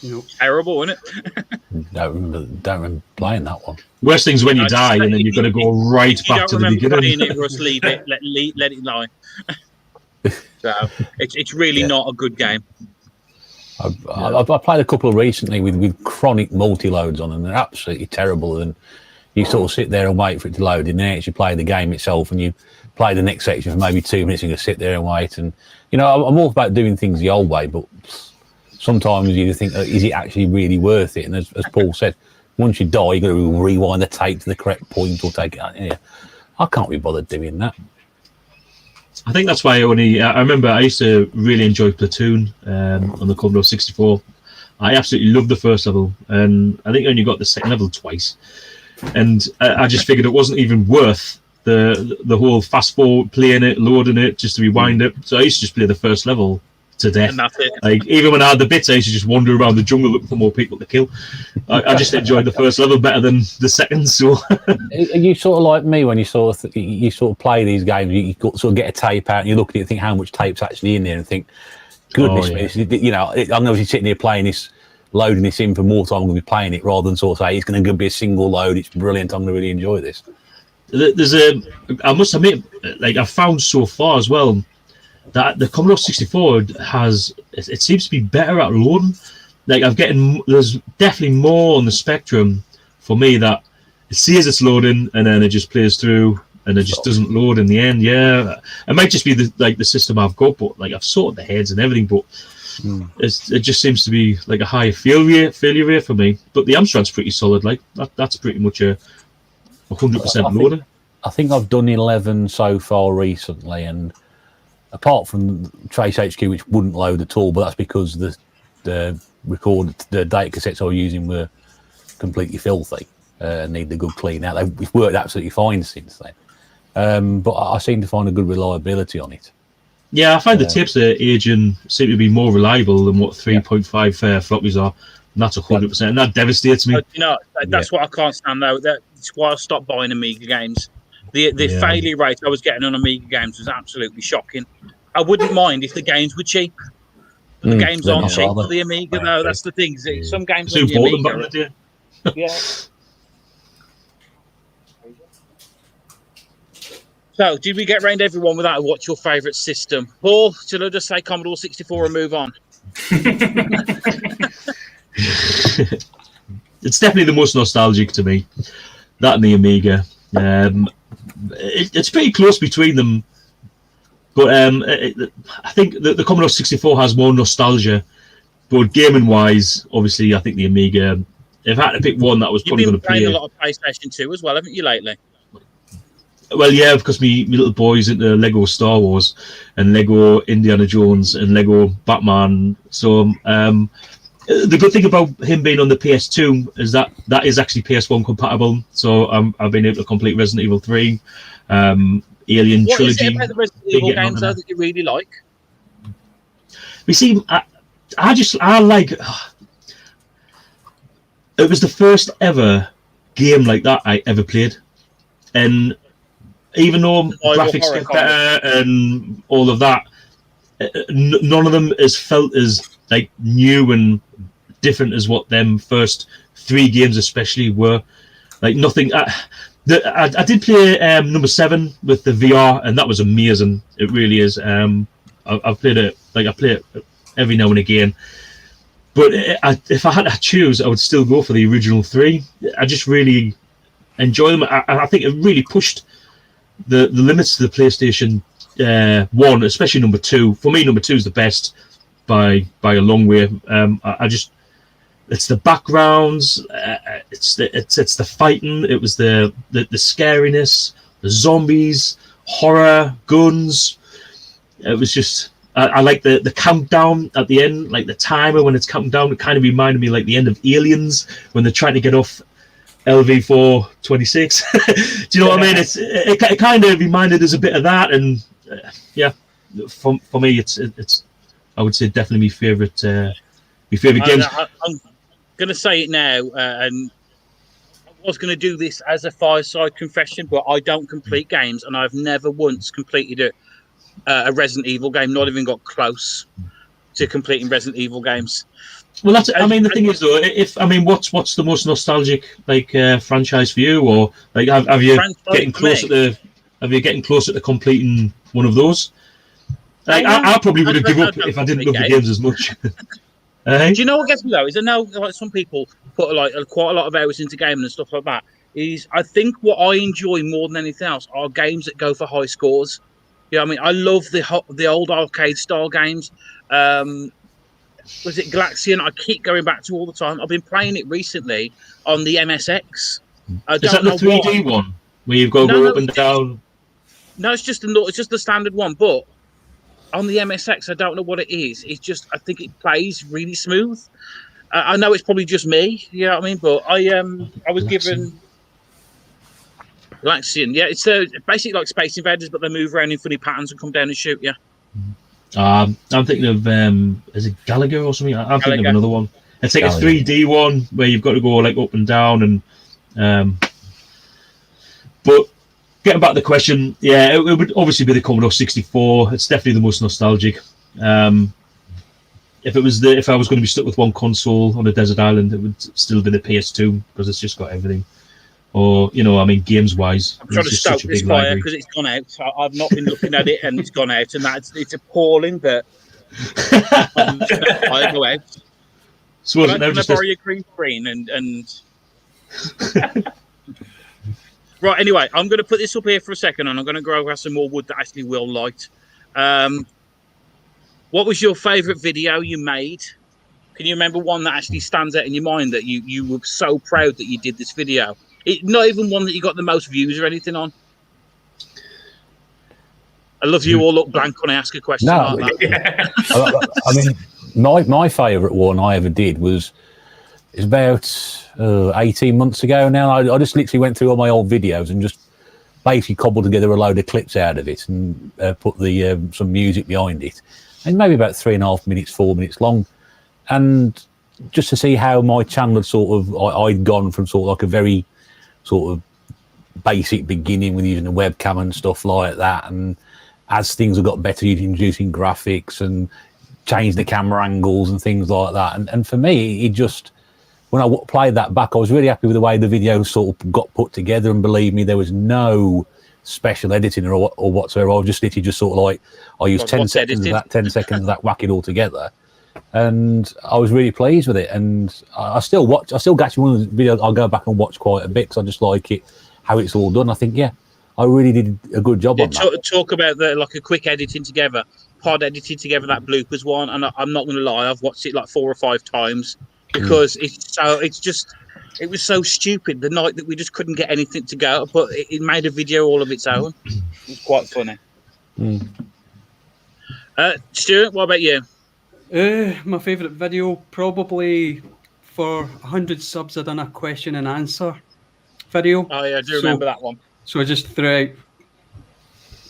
Nope. Terrible, isn't it? Don't remember playing that one. Worst thing's when you die and then you've got to go right back to the beginning. It, Russ, leave it. Let it lie. So it's really not a good game. I played a couple recently with chronic multi-loads on them. They're absolutely terrible. And you sort of sit there and wait for it to load, and then actually play the game itself, and you play the next section for maybe 2 minutes, and you sit there and wait. And I'm all about doing things the old way, but sometimes you think, is it actually really worth it? And as Paul said, once you die, you've got to rewind the tape to the correct point or take it out. Yeah, I can't be bothered doing that. I think that's why I remember I used to really enjoy Platoon on the Commodore 64. I absolutely loved the first level, and I think I only got the second level twice. And I just figured it wasn't even worth the whole fast forward, playing it, loading it, just to rewind it. So I used to just play the first level to death. And that's it. Like, even when I had the bits, I used to just wander around the jungle looking for more people to kill. I just enjoyed the first level better than the second. So Are you sort of like me when you sort of play these games? You sort of get a tape out and you look at it and think how much tape's actually in there, and think, goodness me, you know, I'm obviously sitting here playing this, loading this in for more time. I'm going to be playing it rather than sort of say it's going to be a single load. It's brilliant. I'm going to really enjoy this. I must admit, like, I've found so far as well, that the Commodore 64 it seems to be better at loading. Like, there's definitely more on the spectrum for me that it sees it's loading and then it just plays through and it just doesn't load in the end. Yeah, it might just be the system I've got, but like, I've sorted the heads and everything, but it just seems to be like a higher failure rate for me. But the Amstrad's pretty solid. Like, that's pretty much a 100% loader. I think I've done 11 so far recently, and apart from Trace HQ, which wouldn't load at all, but that's because the data cassettes I was using were completely filthy and need a good clean out. They've worked absolutely fine since then. But I seem to find a good reliability on it. Yeah, I find the tapes aging seem to be more reliable than what 3.5 floppies are. And that's 100%. And that devastates me. You know, that's what I can't stand, though. That's why I stopped buying Amiga games. The failure rate I was getting on Amiga games was absolutely shocking. I wouldn't mind if the games were cheap. But the games aren't cheap for the Amiga, though. That's the thing. Some games on the Amiga. Yeah. So, did we get round everyone without what's your favourite system? Paul, should I just say Commodore 64 and move on? It's definitely the most nostalgic to me. That and the Amiga. It's pretty close between them. But I think the Commodore 64 has more nostalgia. But gaming-wise, obviously, I think the Amiga... If I had to pick one, that was probably going to play... You've been playing a lot of PlayStation 2 as well, haven't you, lately? Well, yeah, because me little boy's into Lego Star Wars and Lego Indiana Jones and Lego Batman. So the good thing about him being on the PS2 is that is actually PS1 compatible. So I've been able to complete Resident Evil 3, Alien Trilogy. What is it about the Resident Evil games though that you really like? You see, I like... It was the first ever game like that I ever played. And even though graphics get better and all of that, none of them is felt as like new and different as what them first 3 games especially were. Like, nothing. I did play number 7 with the VR, and that was amazing. It really is. I've played it. Like, I play it every now and again. But if I had to choose, I would still go for the original 3. I just really enjoy them. I think it really pushed the limits to the PlayStation 1, especially number 2. For me, number 2 is the best by a long way. It's the backgrounds, it's the fighting, it was the scariness, the zombies, horror, guns. It was just... I like the countdown at the end, like the timer when it's counting down. It kind of reminded me like the end of Aliens when they're trying to get off LV-426. Do you know what I mean? It kind of reminded us a bit of that, and for me, it's I would say definitely my favorite games. I'm gonna say it now, and I was gonna do this as a fireside confession, but I don't complete games, and I've never once completed a Resident Evil game. Not even got close to completing Resident Evil games. Well, that's. I mean, the thing is, though, what's the most nostalgic franchise for you, or like have you getting close to completing one of those? Like, I probably would have given up if I didn't love the games as much. Do you know what gets me though? Is I know like some people put like quite a lot of hours into gaming and stuff like that. I think what I enjoy more than anything else are games that go for high scores. Yeah, I mean, I love the old arcade style games. Was it Galaxian? I keep going back to all the time. I've been playing it recently on the MSX. Is that the 3D one where you've got to go up and down? No, it's just the standard one. But on the MSX, I don't know what it is. It's just I think it plays really smooth. I know it's probably just me, you know what I mean. But I was given Galaxian. Yeah, it's basically like Space Invaders, but they move around in funny patterns and come down and shoot you. I'm thinking of is it Gallagher or something? I'm thinking of another one. It's like Gallagher. a 3D one where you've got to go like up and down and. But getting back to the question, yeah, it would obviously be the Commodore 64. It's definitely the most nostalgic. If I was going to be stuck with one console on a desert island, it would still be the PS2 because it's just got everything. Or games wise, I'm trying to stoke this fire because it's gone out. So I've not been looking at it and it's gone out, and it's appalling. But I go out. So can I borrow your green screen and right, anyway, I'm going to put this up here for a second and I'm going to grab some more wood that actually will light. What was your favourite video you made? Can you remember one that actually stands out in your mind that you were so proud that you did this video? Not even one that you got the most views or anything on. I love you all look blank when I ask a question like that. I mean, my favourite one I ever did was about 18 months ago now. I just literally went through all my old videos and just basically cobbled together a load of clips out of it and put some music behind it. And maybe about 3.5 minutes, 4 minutes long. And just to see how my channel had I'd gone from sort of like a very sort of basic beginning with using a webcam and stuff like that. And as things have got better, introducing graphics and changed the camera angles and things like that. And for me, it just, when I played that back, I was really happy with the way the video sort of got put together. And believe me, there was no special editing or whatsoever. I was just literally just sort of like, I used 10 seconds of that, 10 seconds of that, whack it all together. And I was really pleased with it. And I still actually one of the videos I'll go back and watch quite a bit because I just like it, how it's all done. I think, yeah, I really did a good job on that. Talk about like a quick editing together, pod editing together, that bloopers one. And I'm not going to lie, I've watched it like 4 or 5 times because it was so stupid the night that we just couldn't get anything to go, but it made a video all of its own. It was quite funny. Stuart, what about you? My favourite video, probably for 100 subs, I done a question and answer video. Oh yeah, I do remember that one. So I just threw out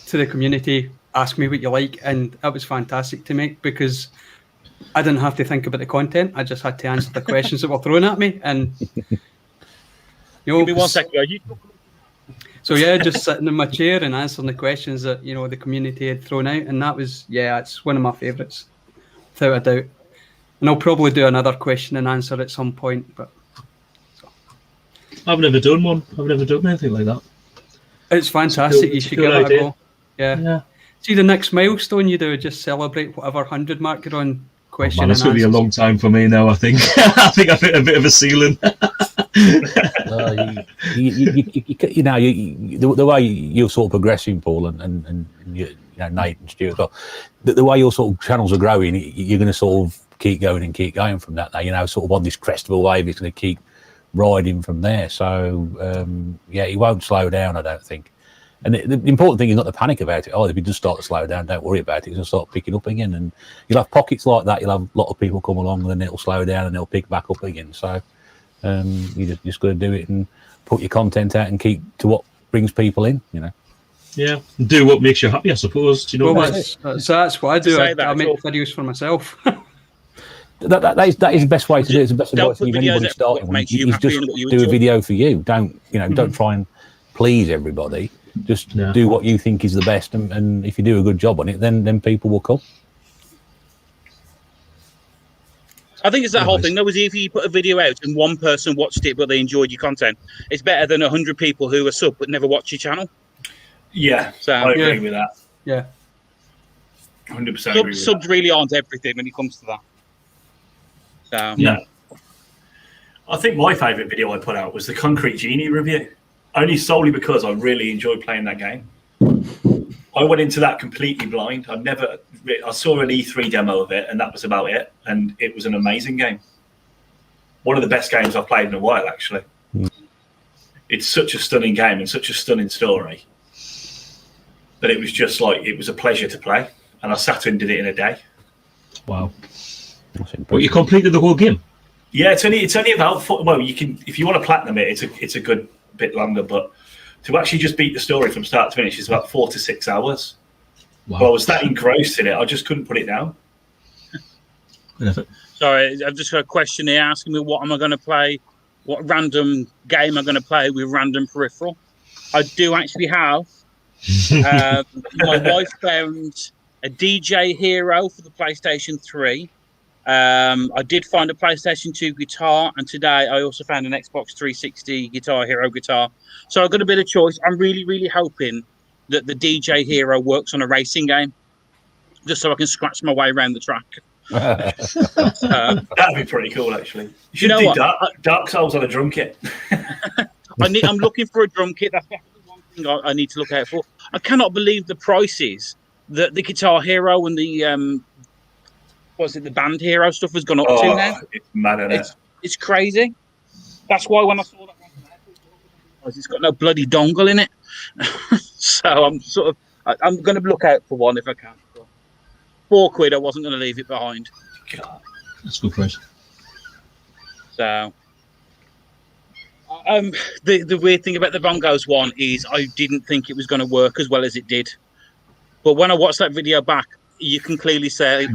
to the community, ask me what you like, and that was fantastic to make because I didn't have to think about the content. I just had to answer the questions that were thrown at me. And give me 1 second. So yeah, just sitting in my chair and answering the questions that the community had thrown out, and that was it's one of my favourites, without a doubt. And I'll probably do another question and answer at some point. But I've never done one. I've never done anything like that. It's fantastic. You should give it a go. Yeah. See the next milestone you do, just celebrate whatever 100 mark you're on. Question. It's going to be a long time for me now. I think. I think I've hit a bit of a ceiling. The way you're sort of progressing, Paul, and Nate and Stuart, well, the way your sort of channels are growing, you're going to sort of keep going from that. Now, sort of on this crest of a wave, it's going to keep riding from there. So it won't slow down, I don't think. And the important thing is not to panic about it. If you just start to slow down, don't worry about it. It's going to start picking up again. And you'll have pockets like that. You'll have a lot of people come along and then it'll slow down and it'll pick back up again. So you just got to do it and put your content out and keep to what brings people in, Yeah, do what makes you happy, I suppose. Do you know that's what I do. I make videos for myself. That is the best way to do it. It's the best advice to give anybody starting. You just do a video for you. Don't don't try and please everybody. Just do what you think is the best, and if you do a good job on it, then people will come. I think it's that whole thing. Though, if you put a video out and one person watched it but they enjoyed your content, it's better than 100 people who are sub but never watch your channel. Yeah, so I agree with that. Yeah, 100%. Subs really aren't everything when it comes to that. So no, I think my favourite video I put out was the Concrete Genie review. Only solely because I really enjoyed playing that game. I went into that completely blind. I saw an E3 demo of it, and that was about it. And it was an amazing game. One of the best games I've played in a while, actually. It's such a stunning game and such a stunning story. but it was just like it was a pleasure to play, and I sat and did it in a day. Wow! But you completed the whole game. Yeah, it's only about well, you can if you want to platinum it, it's a good bit longer, but to actually just beat the story from start to finish is about 4 to 6 hours. Wow. Well, I was that engrossed in it, I just couldn't put it down. Sorry, I've just got a question here asking me what am I going to play, what random game I'm going to play with random peripheral. I do actually have. My wife found a DJ Hero for the PlayStation 3. I did find a PlayStation 2 guitar, and today I also found an Xbox 360 Guitar Hero guitar. So I've got a bit of choice. I'm really, really hoping that the DJ Hero works on a racing game, just so I can scratch my way around the track. That'd be pretty cool, actually. You should do Dark Souls on a drum kit. I'm looking for a drum kit. That's definitely one thing I need to look out for. I cannot believe the prices that the Guitar Hero and the the Band Hero stuff has gone up to now. It's mad, isn't it? It's crazy. That's why when I saw that one, it's got no bloody dongle in it. So I'm going to look out for one if I can. £4, I wasn't going to leave it behind. God. That's a good price. So, the weird thing about the Bongos one is I didn't think it was going to work as well as it did. But when I watched that video back, you can clearly say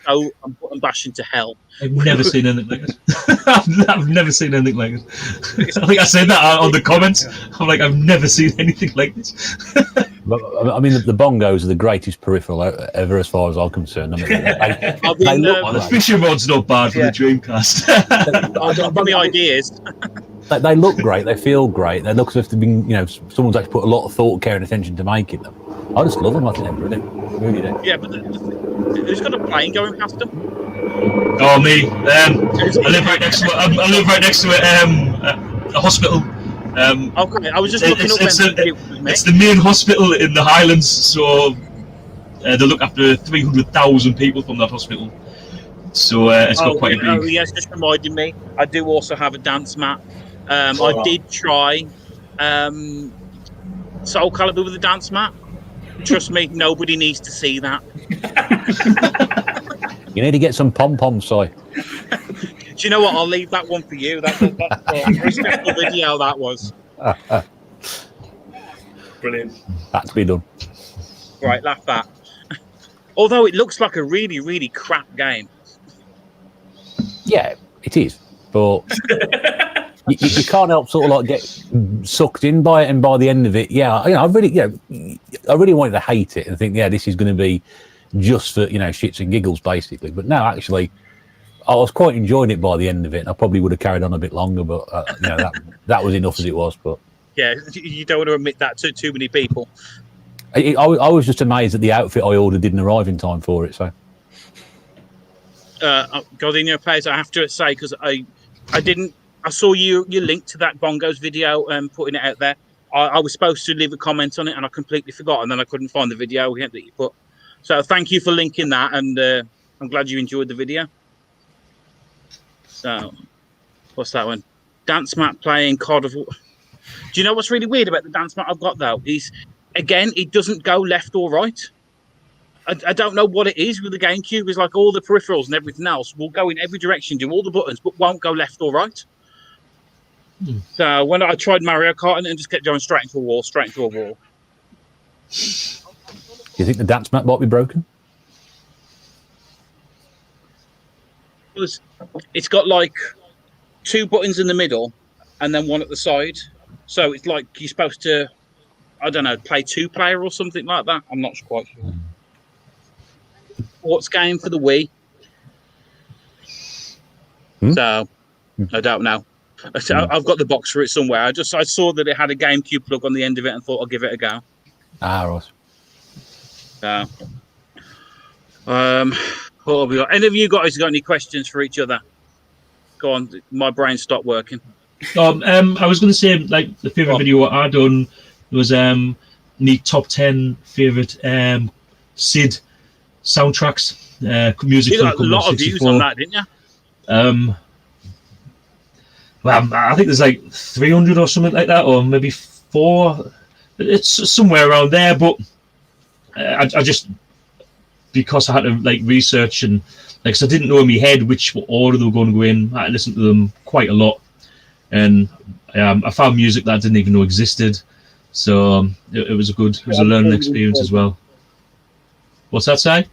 I'm bashing to hell. I've never seen anything like this. I've never seen anything like this. I think I said that on the comments. I'm like, I've never seen anything like this. I mean, the bongos are the greatest peripheral ever, as far as I'm concerned. I mean, they look the Fisher mod's not bad for the Dreamcast. I've got the ideas. They look great. They feel great. They look as if they've been, someone's actually put a lot of thought, care, and attention to making them. I just love them. I think they're brilliant. Really do. Yeah, but who's got a plane going past them? Oh, me. I live right next to a hospital. Okay, I was just looking up. It's the main hospital in the Highlands, so they look after 300,000 people from that hospital. So it's got quite a big. Oh, yes, just reminding me. I do also have a dance mat. I did try Soul Calibur with a dance mat. Trust me, nobody needs to see that. You need to get some pom-poms, Si. Do you know what? I'll leave that one for you. That's a very special video, that was. Brilliant. That's be done. Right, laugh that. Although it looks like a really, really crap game. Yeah, it is. But you can't help sort of like get sucked in by it, and by the end of it, I really wanted to hate it and think, this is going to be just for shits and giggles, basically. But no, actually, I was quite enjoying it by the end of it. And I probably would have carried on a bit longer, but that was enough as it was. But yeah, you don't want to admit that to too many people. I was just amazed that the outfit I ordered didn't arrive in time for it. So, Gardenia Plays, I have to say, because I saw your link to that Bongos video and putting it out there. I was supposed to leave a comment on it, and I completely forgot, and then I couldn't find the video that you put. So thank you for linking that, and I'm glad you enjoyed the video. So, what's that one? Dance mat playing COD of... Do you know what's really weird about the dance mat I've got, though? Is, again, it doesn't go left or right. I don't know what it is with the GameCube. It's like all the peripherals and everything else will go in every direction, do all the buttons, but won't go left or right. So when I tried Mario Kart and it just kept going straight into a wall. Do you think the dance mat might be broken? It's got like 2 buttons in the middle and then one at the side. So it's like you're supposed to, I don't know, play 2-player or something like that. I'm not quite sure. Sports game for the Wii. So I don't know. I've got the box for it somewhere. I saw that it had a GameCube plug on the end of it and thought I'll give it a go. Right. So, what have we got? Any of you guys got any questions for each other? Go on, my brain stopped working. I was going to say, like, the favourite video I done was the top 10 favourite SID soundtracks, music. You got a lot of views on that, didn't you? Well, I think there's like 300 or something like that, or maybe 4. It's somewhere around there. But I just, because I had to like research and like, 'cause I didn't know in my head which order they were going to go in. I had to listen to them quite a lot, and I found music that I didn't even know existed. So it was a learning experience as well. What's that say?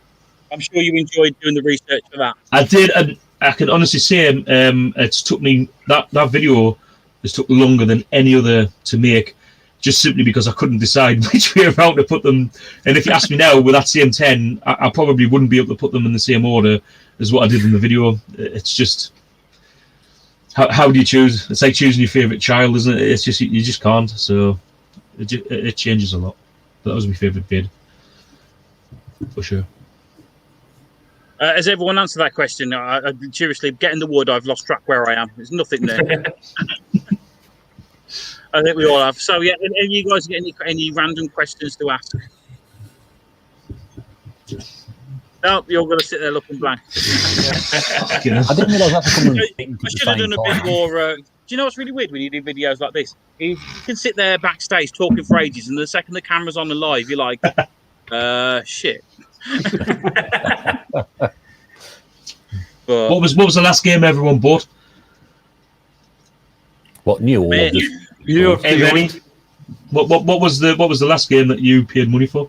I'm sure you enjoyed doing the research for that. I did, and I can honestly say it's took me that video has took longer than any other to make, just simply because I couldn't decide which way around to put them. And if you ask me now with that same 10, I probably wouldn't be able to put them in the same order as what I did in the video. It's just how do you choose? It's like choosing your favorite child, isn't it? It's just you just can't. So it changes a lot. But that was my favorite bid for sure. Has everyone answered that question? Seriously, getting the wood, I've lost track where I am. There's nothing there. I think we all have. So, yeah, and you guys get any random questions to ask? No, you're going to sit there looking blank. I didn't realise that come I should have done a bit more. Do you know what's really weird when you do videos like this? You can sit there backstage talking for ages, and the second the camera's on and live, you're like, shit. But What was the last game everyone bought? What new? Or Man, just, Any? What was the last game that you paid money for?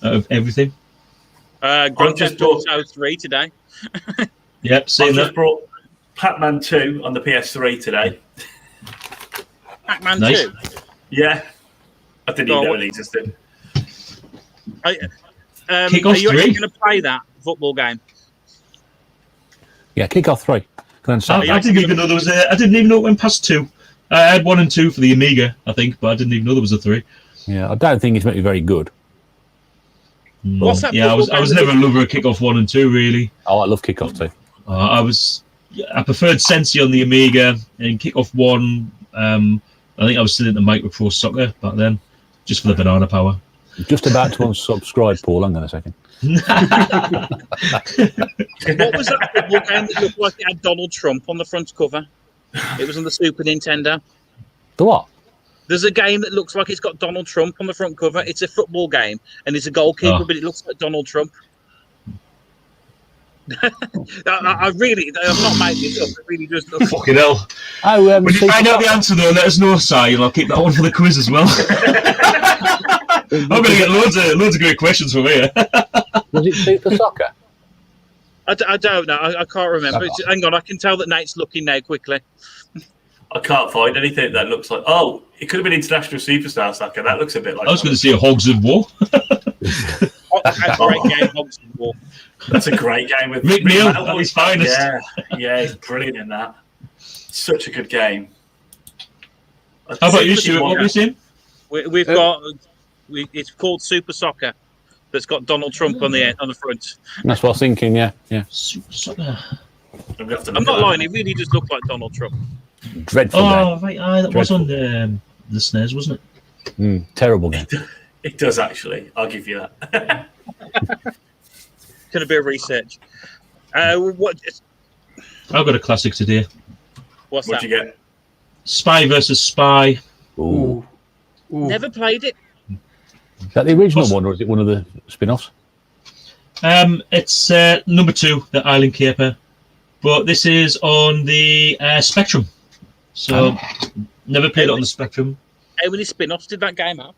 Out of everything? Grand Theft Auto 3 today. Yep, I seen just that. brought Pac-Man 2 on the PS3 today. Pac-Man Nice. 2. Yeah, I didn't even know it existed. Kick-Off are you 3? actually going to play that football game? yeah, Kick-Off 3. I didn't even know there was I didn't even know it went past 2. I had 1 and 2 for the Amiga, I think, but I didn't even know there was a 3. Yeah, I don't think it's meant to be very good. What's that Yeah, I was football game never a lover of Kick-Off 1 and 2, really. Oh, I love Kick-Off 2. I preferred Sensi on the Amiga, and Kick-Off 1, I think I was still into Micro Pro Soccer back then, just for the banana power. Just about to unsubscribe, Paul. Hang on a second. What was that football game that looked like it had Donald Trump on the front cover? It was on the Super Nintendo. The what? There's a game that looks like it's got Donald Trump on the front cover. It's a football game, and it's a goalkeeper, but it looks like Donald Trump. I'm not making this up. It really does look. Fucking hell. Oh, When you find out the answer, though, let us know, Si, and I'll keep that one for the quiz as well. I'm going to get loads of great questions from here. Was it Super Soccer? I don't know. I can't remember. Hang on, I can tell that Nate's looking now quickly. I can't find anything that looks like. Oh, it could have been International Superstar Soccer. That looks a bit like. I was going to say Hogs of War. Great game, Hogs of War. That's a great game with Rick Neal Malloy. at his finest. Yeah, he's brilliant in that. Such a good game. How about you, Stuart? What were you saying? We've got. It's called Super Soccer. That's got Donald Trump on the front. That's what I was thinking. Yeah. Super Soccer. I'm not lying. It really does look like Donald Trump. Dreadful Oh, game. right. That was on the SNES, wasn't it? Terrible game. It does actually. I'll give you that. Done a bit of research. What? I've got a classic today. What's What'd that? you get? Spy versus Spy. Ooh. Never played it. Is that the original one, or is it one of the spin-offs? It's number 2, the Island Caper, but this is on the Spectrum. So never played it on the Spectrum. How many spin-offs did that game have?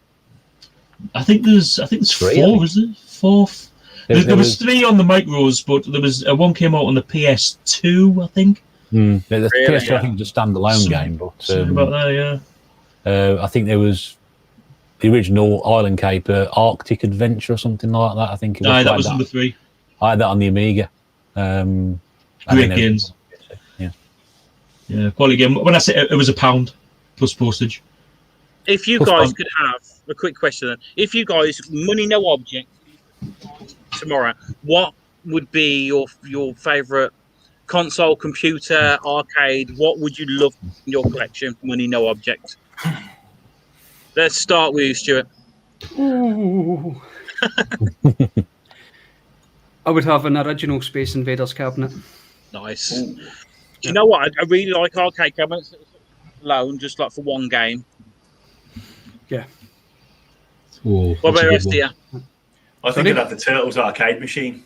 I think there's 4, is it? 4. There was 3 on the micros, but there was one came out on the PS2, I think. The Really? PS2 I think was a standalone game, but Something about that, yeah. I think there was the original Island Caper, Arctic Adventure or something like that. I think it was. Aye, that was number 3. I had that on the Amiga. Great games. Yeah, quality game. When I say it was £1 plus postage. If you guys could have a quick question, then. If you guys money no object tomorrow, what would be your favourite console, computer, arcade? What would you love in your collection? Money no object. Let's start with you, Stuart. Ooh. I would have an original Space Invaders cabinet. Nice. Do you know what? I really like arcade cabinets alone, just like for one game. Yeah. Oh, What about the that's a rest of good you? I think I'd have the Turtles arcade machine.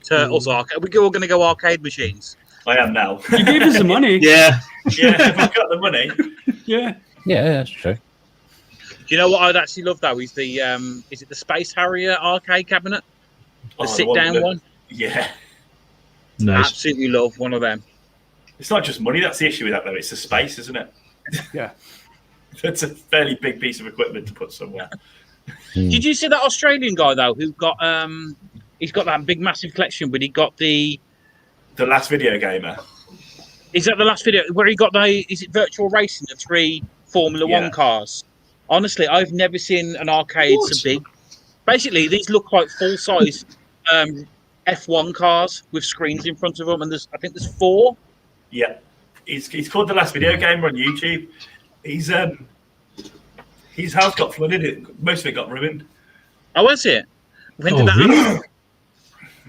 Turtles arcade. We're all going to go arcade machines. I am now. You gave us the money. Yeah. Yeah, if I've got the money. Yeah. Yeah, that's true. Do you know what I'd actually love though? Is the is it the Space Harrier arcade cabinet? The sit-down one. Yeah. Nice. Absolutely love one of them. It's not just money that's the issue with that, though. It's the space, isn't it? Yeah. It's a fairly big piece of equipment to put somewhere. Did you see that Australian guy though, who got he's got that big massive collection, but he got the Last Video Gamer. Is that the last video where he got is it virtual racing, the 3 Formula 1 cars? Honestly, I've never seen an arcade so big. Basically, these look like full-size F1 cars with screens in front of them, and I think there's 4. Yeah. He's called The Last Video Gamer on YouTube. His house got flooded. Most of it got ruined. Oh, was it? When did that happen?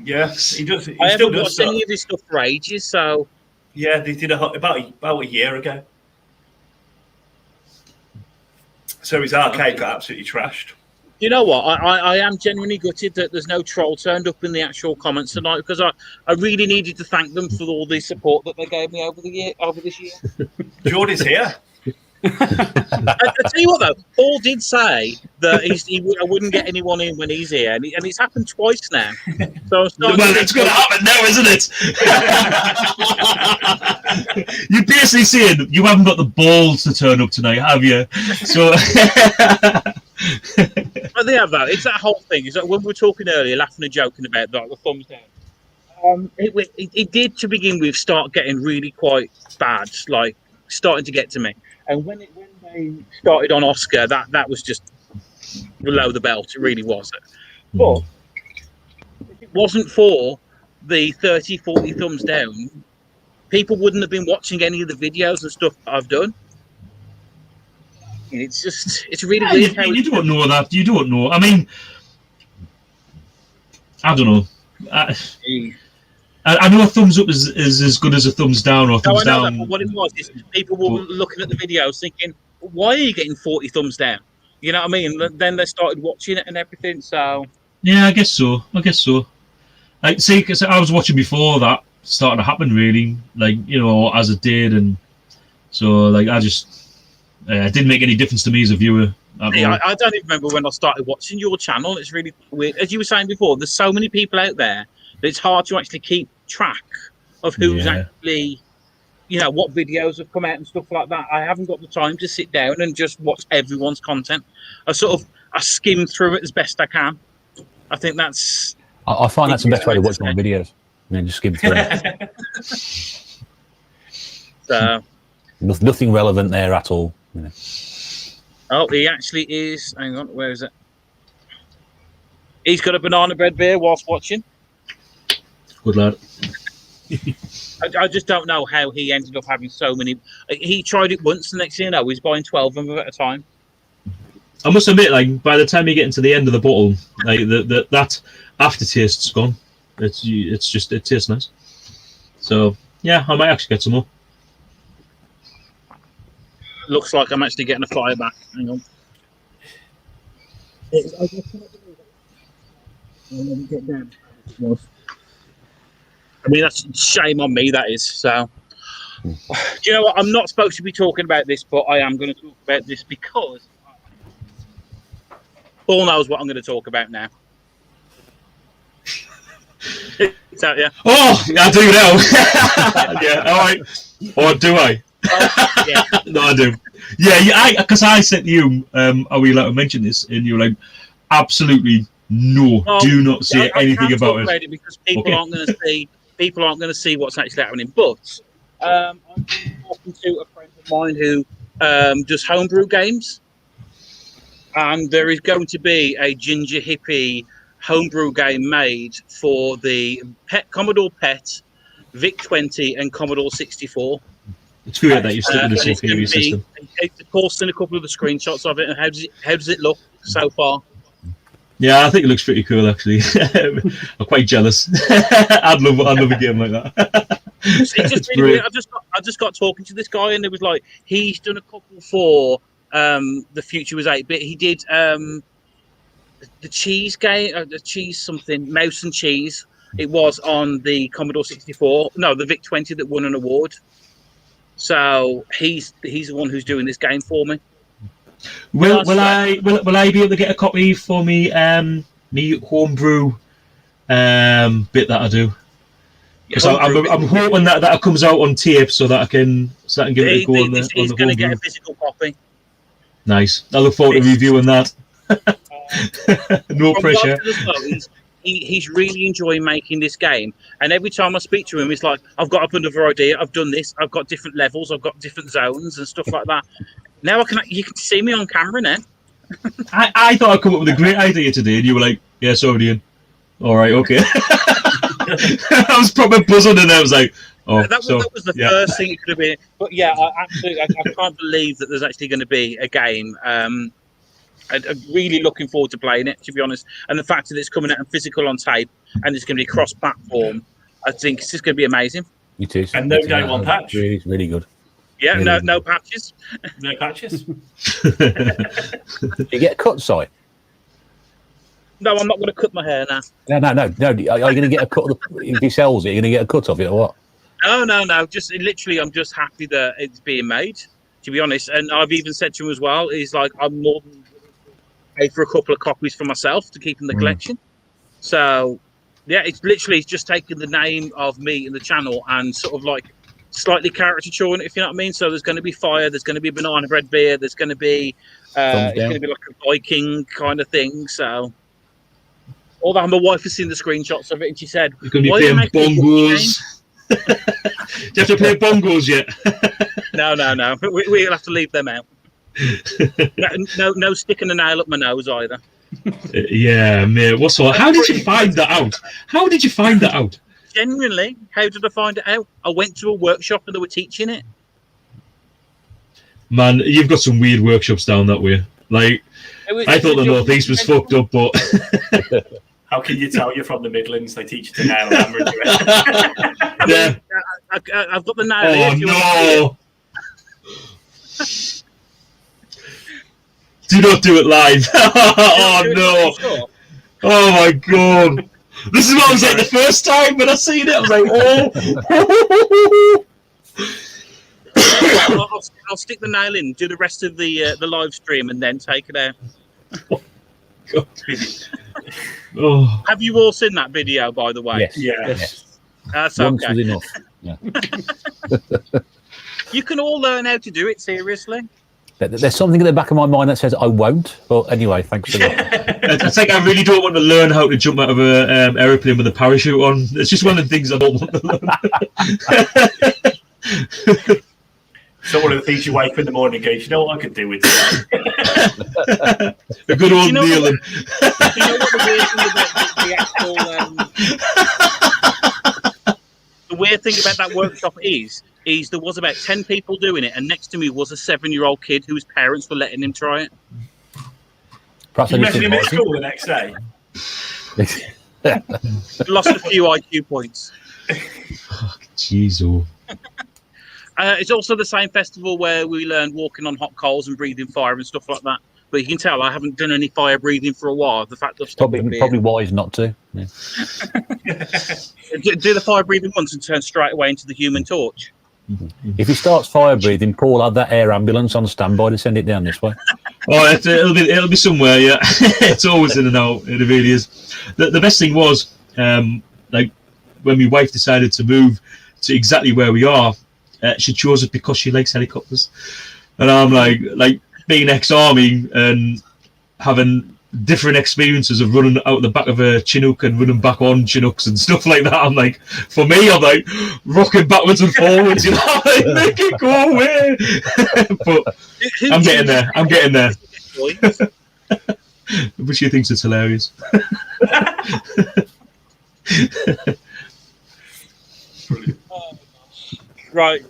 Yeah, he does. He I still haven't does watched stuff. any of his stuff for ages, so... Yeah, they did about a year ago. So his arcade got absolutely trashed. You know what? I am genuinely gutted that there's no troll turned up in the actual comments tonight, because I really needed to thank them for all the support that they gave me over this year. Jordy's here. I tell you what, though, Paul did say that I wouldn't get anyone in when he's here, and it's happened twice now. So Well, it's going to happen now, isn't it? You're basically saying you haven't got the balls to turn up tonight, have you? So, but they have though. It's that whole thing. It's like when we were talking earlier, laughing and joking about like the thumbs down. It did to begin with start getting really quite bad, like starting to get to me. And when they started on Oscar, that was just below the belt. It really was. But if it wasn't for the 30, 40 thumbs down, people wouldn't have been watching any of the videos and stuff that I've done. It's really weird. You don't know that. You don't know. I mean, I don't know. I know a thumbs up is as good as a thumbs down or thumbs down. That, but what it was is people were looking at the videos thinking, why are you getting 40 thumbs down? You know what I mean? Then they started watching it and everything, so... Yeah, I guess so. Like, see, because I was watching before that started to happen, really. Like, you know, as it did, and so, like, I just... it didn't make any difference to me as a viewer. I don't even remember when I started watching your channel. It's really weird. As you were saying before, there's so many people out there that it's hard to actually keep track of who's actually, you know, what videos have come out and stuff like that. I haven't got the time to sit down and just watch everyone's content. I skim through it as best I can. I think that's... I find that's the best way to watch my videos. And then just skim through it. So... Nothing relevant there at all. You know. Oh, he actually is. Hang on, where is it? He's got a banana bread beer whilst watching. Good lad. I just don't know how he ended up having so many. He tried it once, the next thing you know, he's buying 12 of them at a time. I must admit, like, by the time you get into the end of the bottle, like that aftertaste's gone. It tastes nice. So yeah, I might actually get some more. Looks like I'm actually getting a fire back. Hang on. I mean, that's shame on me, that is. So, do you know what? I'm not supposed to be talking about this, but I am going to talk about this because Paul knows what I'm going to talk about now. So, yeah. Oh, I do now. Yeah, all right. Or do I? Yeah. No, I do. Yeah, because I said to you, are we allowed to mention this? And you were like, absolutely no, do not say anything about it. Because people aren't going to see. People aren't going to see what's actually happening. But I'm talking to a friend of mine who does homebrew games, and there is going to be a ginger hippie homebrew game made for the Commodore PET, VIC-20, and Commodore 64. It's weird that you're still in the CPU system. Of course, in a couple of the screenshots of it, and how does it look so far? Yeah, I think it looks pretty cool, actually. I'm quite jealous. I'd love a game like that. It's just really weird. I just got talking to this guy, and it was like he's done a couple for The Future Was 8-bit. He did the cheese game, the cheese something, Mouse and Cheese. It was on the Commodore 64. No, the VIC-20 that won an award. So he's the one who's doing this game for me. Will I be able to get a copy for me me homebrew bit that I do? Because I'm hoping that comes out on tape so that I can give it a go on the He's going to get a physical copy. Nice. I look forward to reviewing that. No pressure. He's really enjoying making this game, and every time I speak to him, he's like, "I've got up another idea. I've done this. I've got different levels. I've got different zones and stuff like that." Now you can see me on camera now. I thought I'd come up with a great idea today, and you were like, "Yeah, so Ian. All right, okay." I was probably buzzing, and I was like, "Oh, that was the first thing it could have been." But yeah, I can't believe that there's actually going to be a game. I'm really looking forward to playing it, to be honest. And the fact that it's coming out in physical on tape and it's going to be cross-platform, I think it's just going to be amazing. You too. And no day one patch. Really, really good. Yeah, really no patches. No patches. Do you get a cut, Si? No, I'm not going to cut my hair now. No. Are you going to get a cut if he sells it? Are you going to get a cut of it or what? No. Just literally, I'm just happy that it's being made, to be honest. And I've even said to him as well, he's like, I'm more than pay for a couple of copies for myself to keep in the collection. So, yeah, it's literally just taking the name of me and the channel and sort of like slightly caricaturing it, if you know what I mean. So there's going to be fire, there's going to be banana bread beer, there's going to be it's going to be like a Viking kind of thing. So, although my wife has seen the screenshots of it and she said, "You're going to be playing bongos." Do you have to play bongos yet? No. We'll have to leave them out. No sticking a nail up my nose either. Yeah, mate. How did you find that out? Genuinely, how did I find it out? I went to a workshop and they were teaching it. Man, you've got some weird workshops down that way. Like, I thought the Northeast was fucked up, but how can you tell you're from the Midlands? They teach you to nail a hammer into it. Yeah. I've got the nail. Oh no! Do not do it live. Oh no! Oh my god! This is what I was like the first time when I seen it. I was like, oh. I'll stick the nail in, do the rest of the live stream, and then take it out. Oh, god. Oh. Have you all seen that video, by the way? Yes. That's Once okay. was enough. Yeah. You can all learn how to do it, seriously. There's something in the back of my mind that says I won't. But anyway, thanks for that. It's like I really don't want to learn how to jump out of an aeroplane with a parachute on. It's just one of the things I don't want to learn. So one of the things you wake up in the morning and go, you know what I could do with that? A good old kneeling. You know what the weird thing about the weird thing about that workshop is there was about 10 people doing it, and next to me was a 7-year-old kid whose parents were letting him try it. Perhaps you met him at school the next day? Lost a few IQ points. Jeez, oh. It's also the same festival where we learned walking on hot coals and breathing fire and stuff like that. But you can tell I haven't done any fire breathing for a while. The fact that probably wise not to. Yeah. Do the fire breathing once and turn straight away into the Human Torch. If he starts fire breathing, Paul had that air ambulance on standby to send it down this way. Oh, it'll be somewhere. Yeah, it's always in and out. It really is. The best thing was, like when my wife decided to move to exactly where we are, she chose it because she likes helicopters, and I'm like being ex-army and having different experiences of running out the back of a Chinook and running back on Chinooks and stuff like that. I'm like, for me, I'm like rocking backwards and forwards, you know, like, make it go away. But I'm getting there. But she thinks it's hilarious. Right.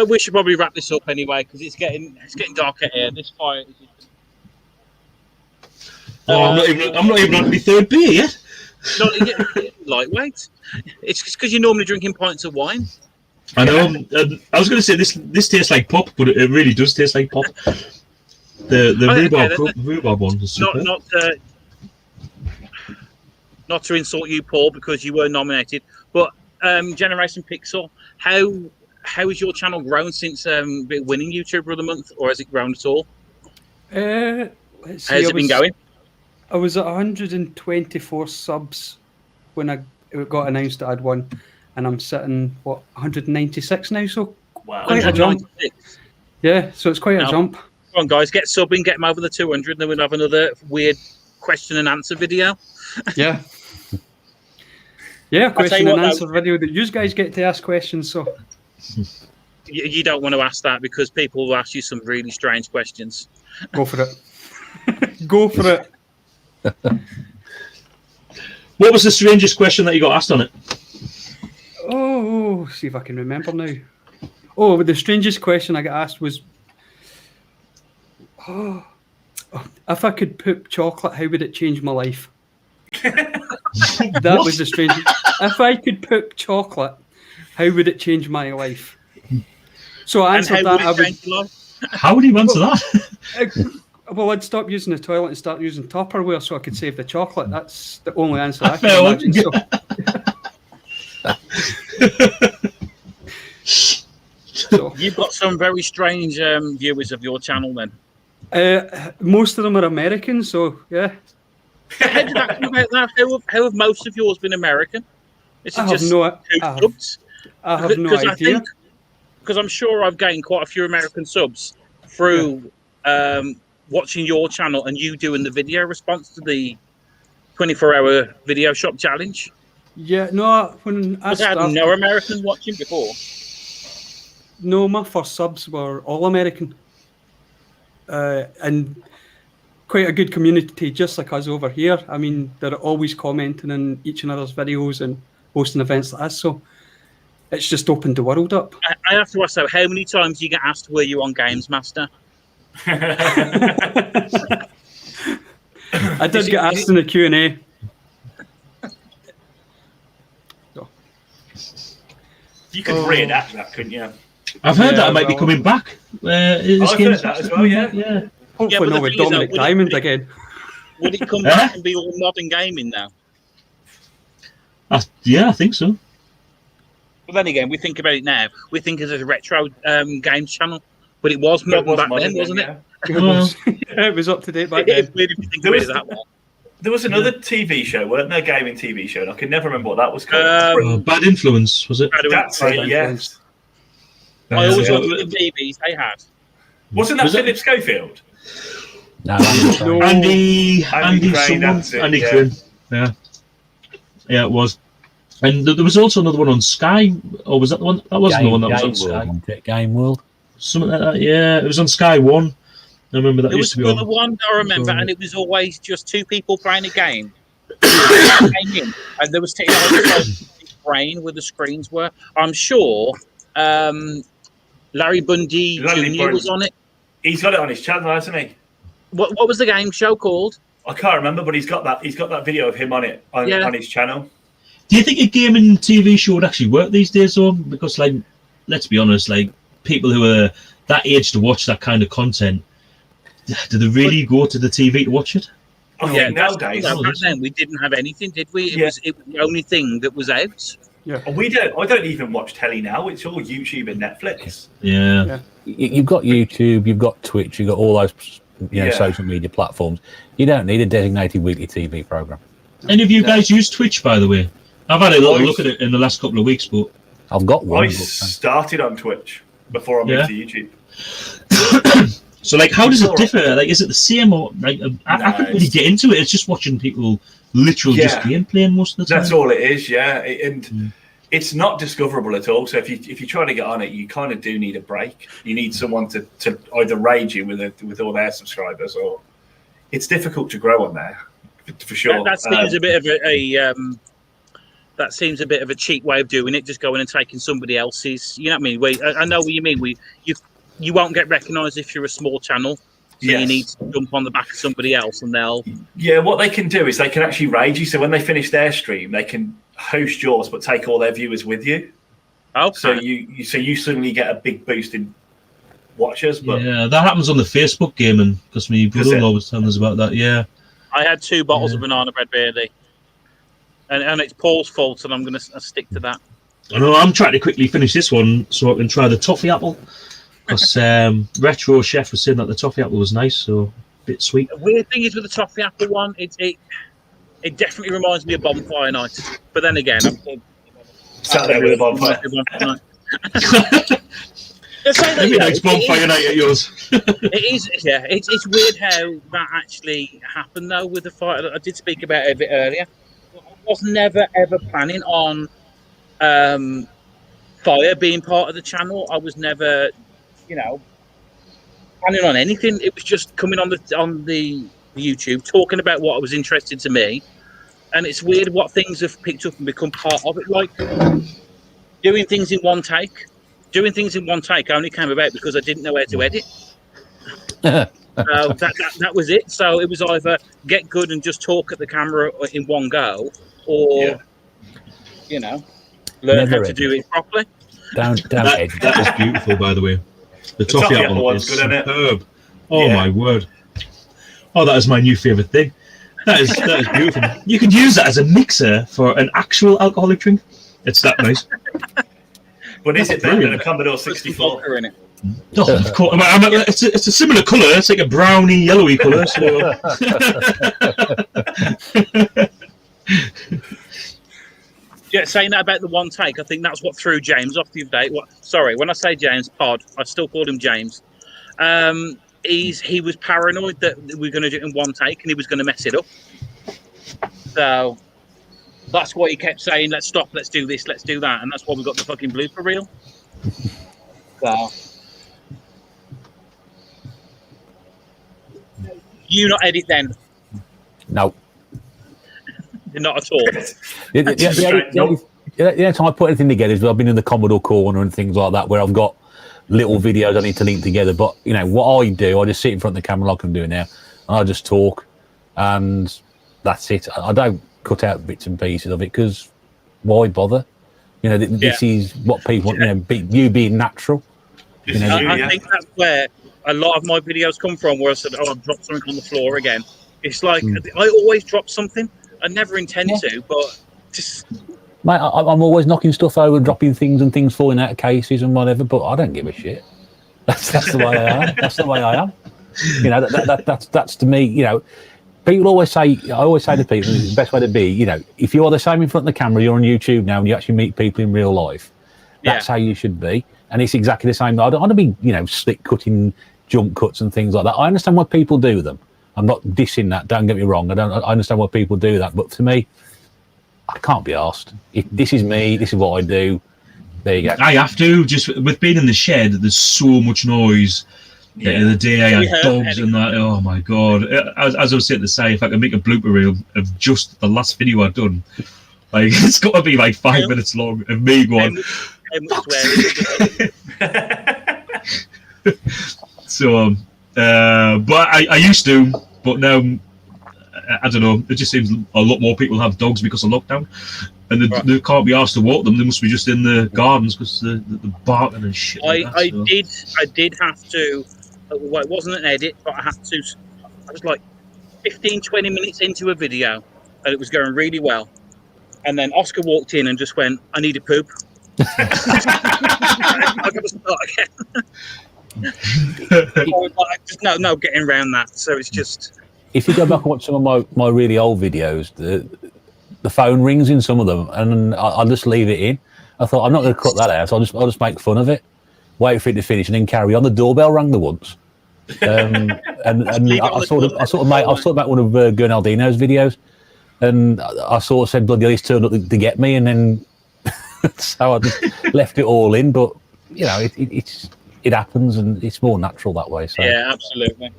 We should probably wrap this up anyway because it's getting darker here. This fire is. I'm not even on my third beer yet. Not lightweight. It's because you're normally drinking pints of wine. I know. I was going to say this tastes like pop, but it really does taste like pop. The okay, rhubarb one was super. Not to insult you, Paul, because you were nominated, but Generation Pixel, how has your channel grown since winning YouTuber of the Month, or has it grown at all? Let's see, How's it been going? I was at 124 subs when it got announced that I'd won, and I'm sitting 196 now. So quite a jump. Yeah, so it's quite a jump. Come on, guys, get subbing, get them over the 200, and then we'll have another weird question and answer video. Yeah. Yeah, question and answer video that you guys get to ask questions. So you don't want to ask that because people will ask you some really strange questions. Go for it. Go for it. What was the strangest question that you got asked on it? Oh, see if I can remember now. Oh, but the strangest question I got asked was, if I could poop chocolate, how would it change my life? That was the strangest. If I could poop chocolate, how would it change my life? So I answered that. How would you answer that? Well, I'd stop using the toilet and start using Tupperware so I could save the chocolate. That's the only answer I can imagine. So, you've got some very strange viewers of your channel then. Most of them are American, so yeah. How did that come about that? How have most of yours been American? Is it just subs? I have no idea. Because I'm sure I've gained quite a few American subs through watching your channel and you doing the video response to the 24-hour video shop challenge. Yeah, no, when I had no Americans watching before. No, my first subs were all American. And quite a good community, just like us over here. I mean, they're always commenting on each other's videos and hosting events like us, so it's just opened the world up. I have to ask though, how many times do you get asked, were you on Games Master? I did get asked in the Q&A. You could reenact that, couldn't you? I've heard that it might be coming back. I've heard that as well, yeah. Hopefully not with Dominic Diamond again. Would it come back and be all modern gaming now? Yeah, I think so. But then again, we think about it now. We think of it as a retro games channel, but it was modern back then, wasn't it? It was up to date back then. There was another TV show, weren't there? Gaming TV show, and I can never remember what that was called. Bad Influence, was it? That's it, yes. I always looked at the TVs they had. Wasn't that Philip Schofield? No, Andy Crane. Yeah, it was. And there was also another one on Sky, or was that the one? That wasn't the one that was on Sky. Game World. Something like that. Yeah, it was on Sky One. I remember that. There used was to be another one I remember, and it was always just two people playing a game. And there was technology brain where the screens were. I'm sure Larry Bundy Jr. was on it. He's got it on his channel, hasn't he? What was the game show called? I can't remember, but he's got that video of him on it on his channel. Do you think a gaming TV show would actually work these days, though? Because, like, let's be honest, like people who are that age to watch that kind of content, do they really go to the TV to watch it? Nowadays, back then we didn't have anything, did we? It was the only thing that was out. Yeah, I don't even watch telly now. It's all YouTube and Netflix. Yeah. You've got YouTube, you've got Twitch, you've got all those social media platforms. You don't need a designated weekly TV program. Any of you guys use Twitch, by the way? I've had a little look at it in the last couple of weeks, but I've got one. I started on Twitch before I moved to YouTube. So, like, how does it differ? Like, is it the same or like? I couldn't really get into it. It's just watching people literally just gameplaying most of the time. That's all it is, and it's not discoverable at all. So if you're trying to get on it, you kind of do need a break. You need someone to either raid you with all their subscribers, or it's difficult to grow on there for sure. That seems a bit of that seems a bit of a cheap way of doing it, just going and taking somebody else's. You know what I mean? I know what you mean. You won't get recognised if you're a small channel, so you need to jump on the back of somebody else, and they'll. Yeah, what they can do is they can actually raid you. So when they finish their stream, they can host yours, but take all their viewers with you. Okay. So you suddenly get a big boost in watchers. But yeah, that happens on the Facebook gaming because my brother-in-law was telling us about that. Yeah, I had 2 bottles of banana bread beerly, and it's Paul's fault, and I'm going to stick to that. I know. I'm trying to quickly finish this one so I can try the toffee apple. Because Retro Chef was saying that the toffee apple was nice, so a bit sweet. The weird thing is with the toffee apple one, it definitely reminds me of bonfire night. But then again, I'm sat there with a bonfire. Maybe it's bonfire night at yours. It is, yeah. It's weird how that actually happened though with the fire. I did speak about it a bit earlier. I was never ever planning on fire being part of the channel. I was never, planning on anything. It was just coming on the YouTube, talking about what was interested to me. And it's weird what things have picked up and become part of it. Like doing things in one take. Doing things in one take only came about because I didn't know how to edit. That was it. So it was either get good and just talk at the camera in one go, or learn how to do it properly. That is beautiful, by the way. The toffee apple is superb. Oh my word! Oh, that is my new favourite thing. That is beautiful. You could use that as a mixer for an actual alcoholic drink. It's that nice. But is it better than a Commodore 64? In it. Oh, of course. It's a similar colour. It's like a browny, yellowy colour. So. Yeah, saying that about the one take, I think that's what threw James off the other day. Sorry, when I say James, Pod, I still call him James. He was paranoid that we were going to do it in one take and he was going to mess it up. So that's why he kept saying, let's stop, let's do this, let's do that. And that's why we got the fucking blooper reel. So. You not edit then? No. Not at all. The only time I put anything together is when I've been in the Commodore corner and things like that, where I've got little videos I need to link together. But what I do, I just sit in front of the camera like I'm doing now, and I just talk, and that's it. I don't cut out bits and pieces of it because why bother? This is what people want. You being natural. I think that's where a lot of my videos come from. Where I said, "Oh, I've dropped something on the floor again." It's like I always drop something. I never intend to, but just. Mate, I'm always knocking stuff over and dropping things and things falling out of cases and whatever, but I don't give a shit. That's the way I am. That's the way I am. That's to me, people always say, I always say to people, the best way to be, if you are the same in front of the camera, you're on YouTube now and you actually meet people in real life, that's how you should be. And it's exactly the same. I don't want to be, slick cutting jump cuts and things like that. I understand why people do them. I'm not dissing that. Don't get me wrong. I understand why people do that. But to me, I can't be asked. If this is me, this is what I do. There you go. I have to. Just with being in the shed, there's so much noise. Yeah. The day I had dogs and that. Oh my god! As I was saying to say, if I could make a blooper reel of just the last video I've done, like it's got to be like 5 minutes long of me going. So, but I used to, but now I don't know. It just seems a lot more people have dogs because of lockdown, and they can't be asked to walk them. They must be just in the gardens because the barking and shit. I did have to. Well, it wasn't an edit, but I had to. I was like 15-20 minutes into a video, and it was going really well. And then Oscar walked in and just went, "I need a poop." I got to start again. No, getting around that. So it's just. If you go back and watch some of my really old videos, the phone rings in some of them, and I'll just leave it in. I thought I'm not going to cut that out. I'll just make fun of it, wait for it to finish, and then carry on. The doorbell rang the once, and I sort of made one of Gernaldino's videos, and I sort of said, "Bloody hell, he's turned up to get me," and then so I just left it all in. But it happens, and it's more natural that way. So yeah, absolutely.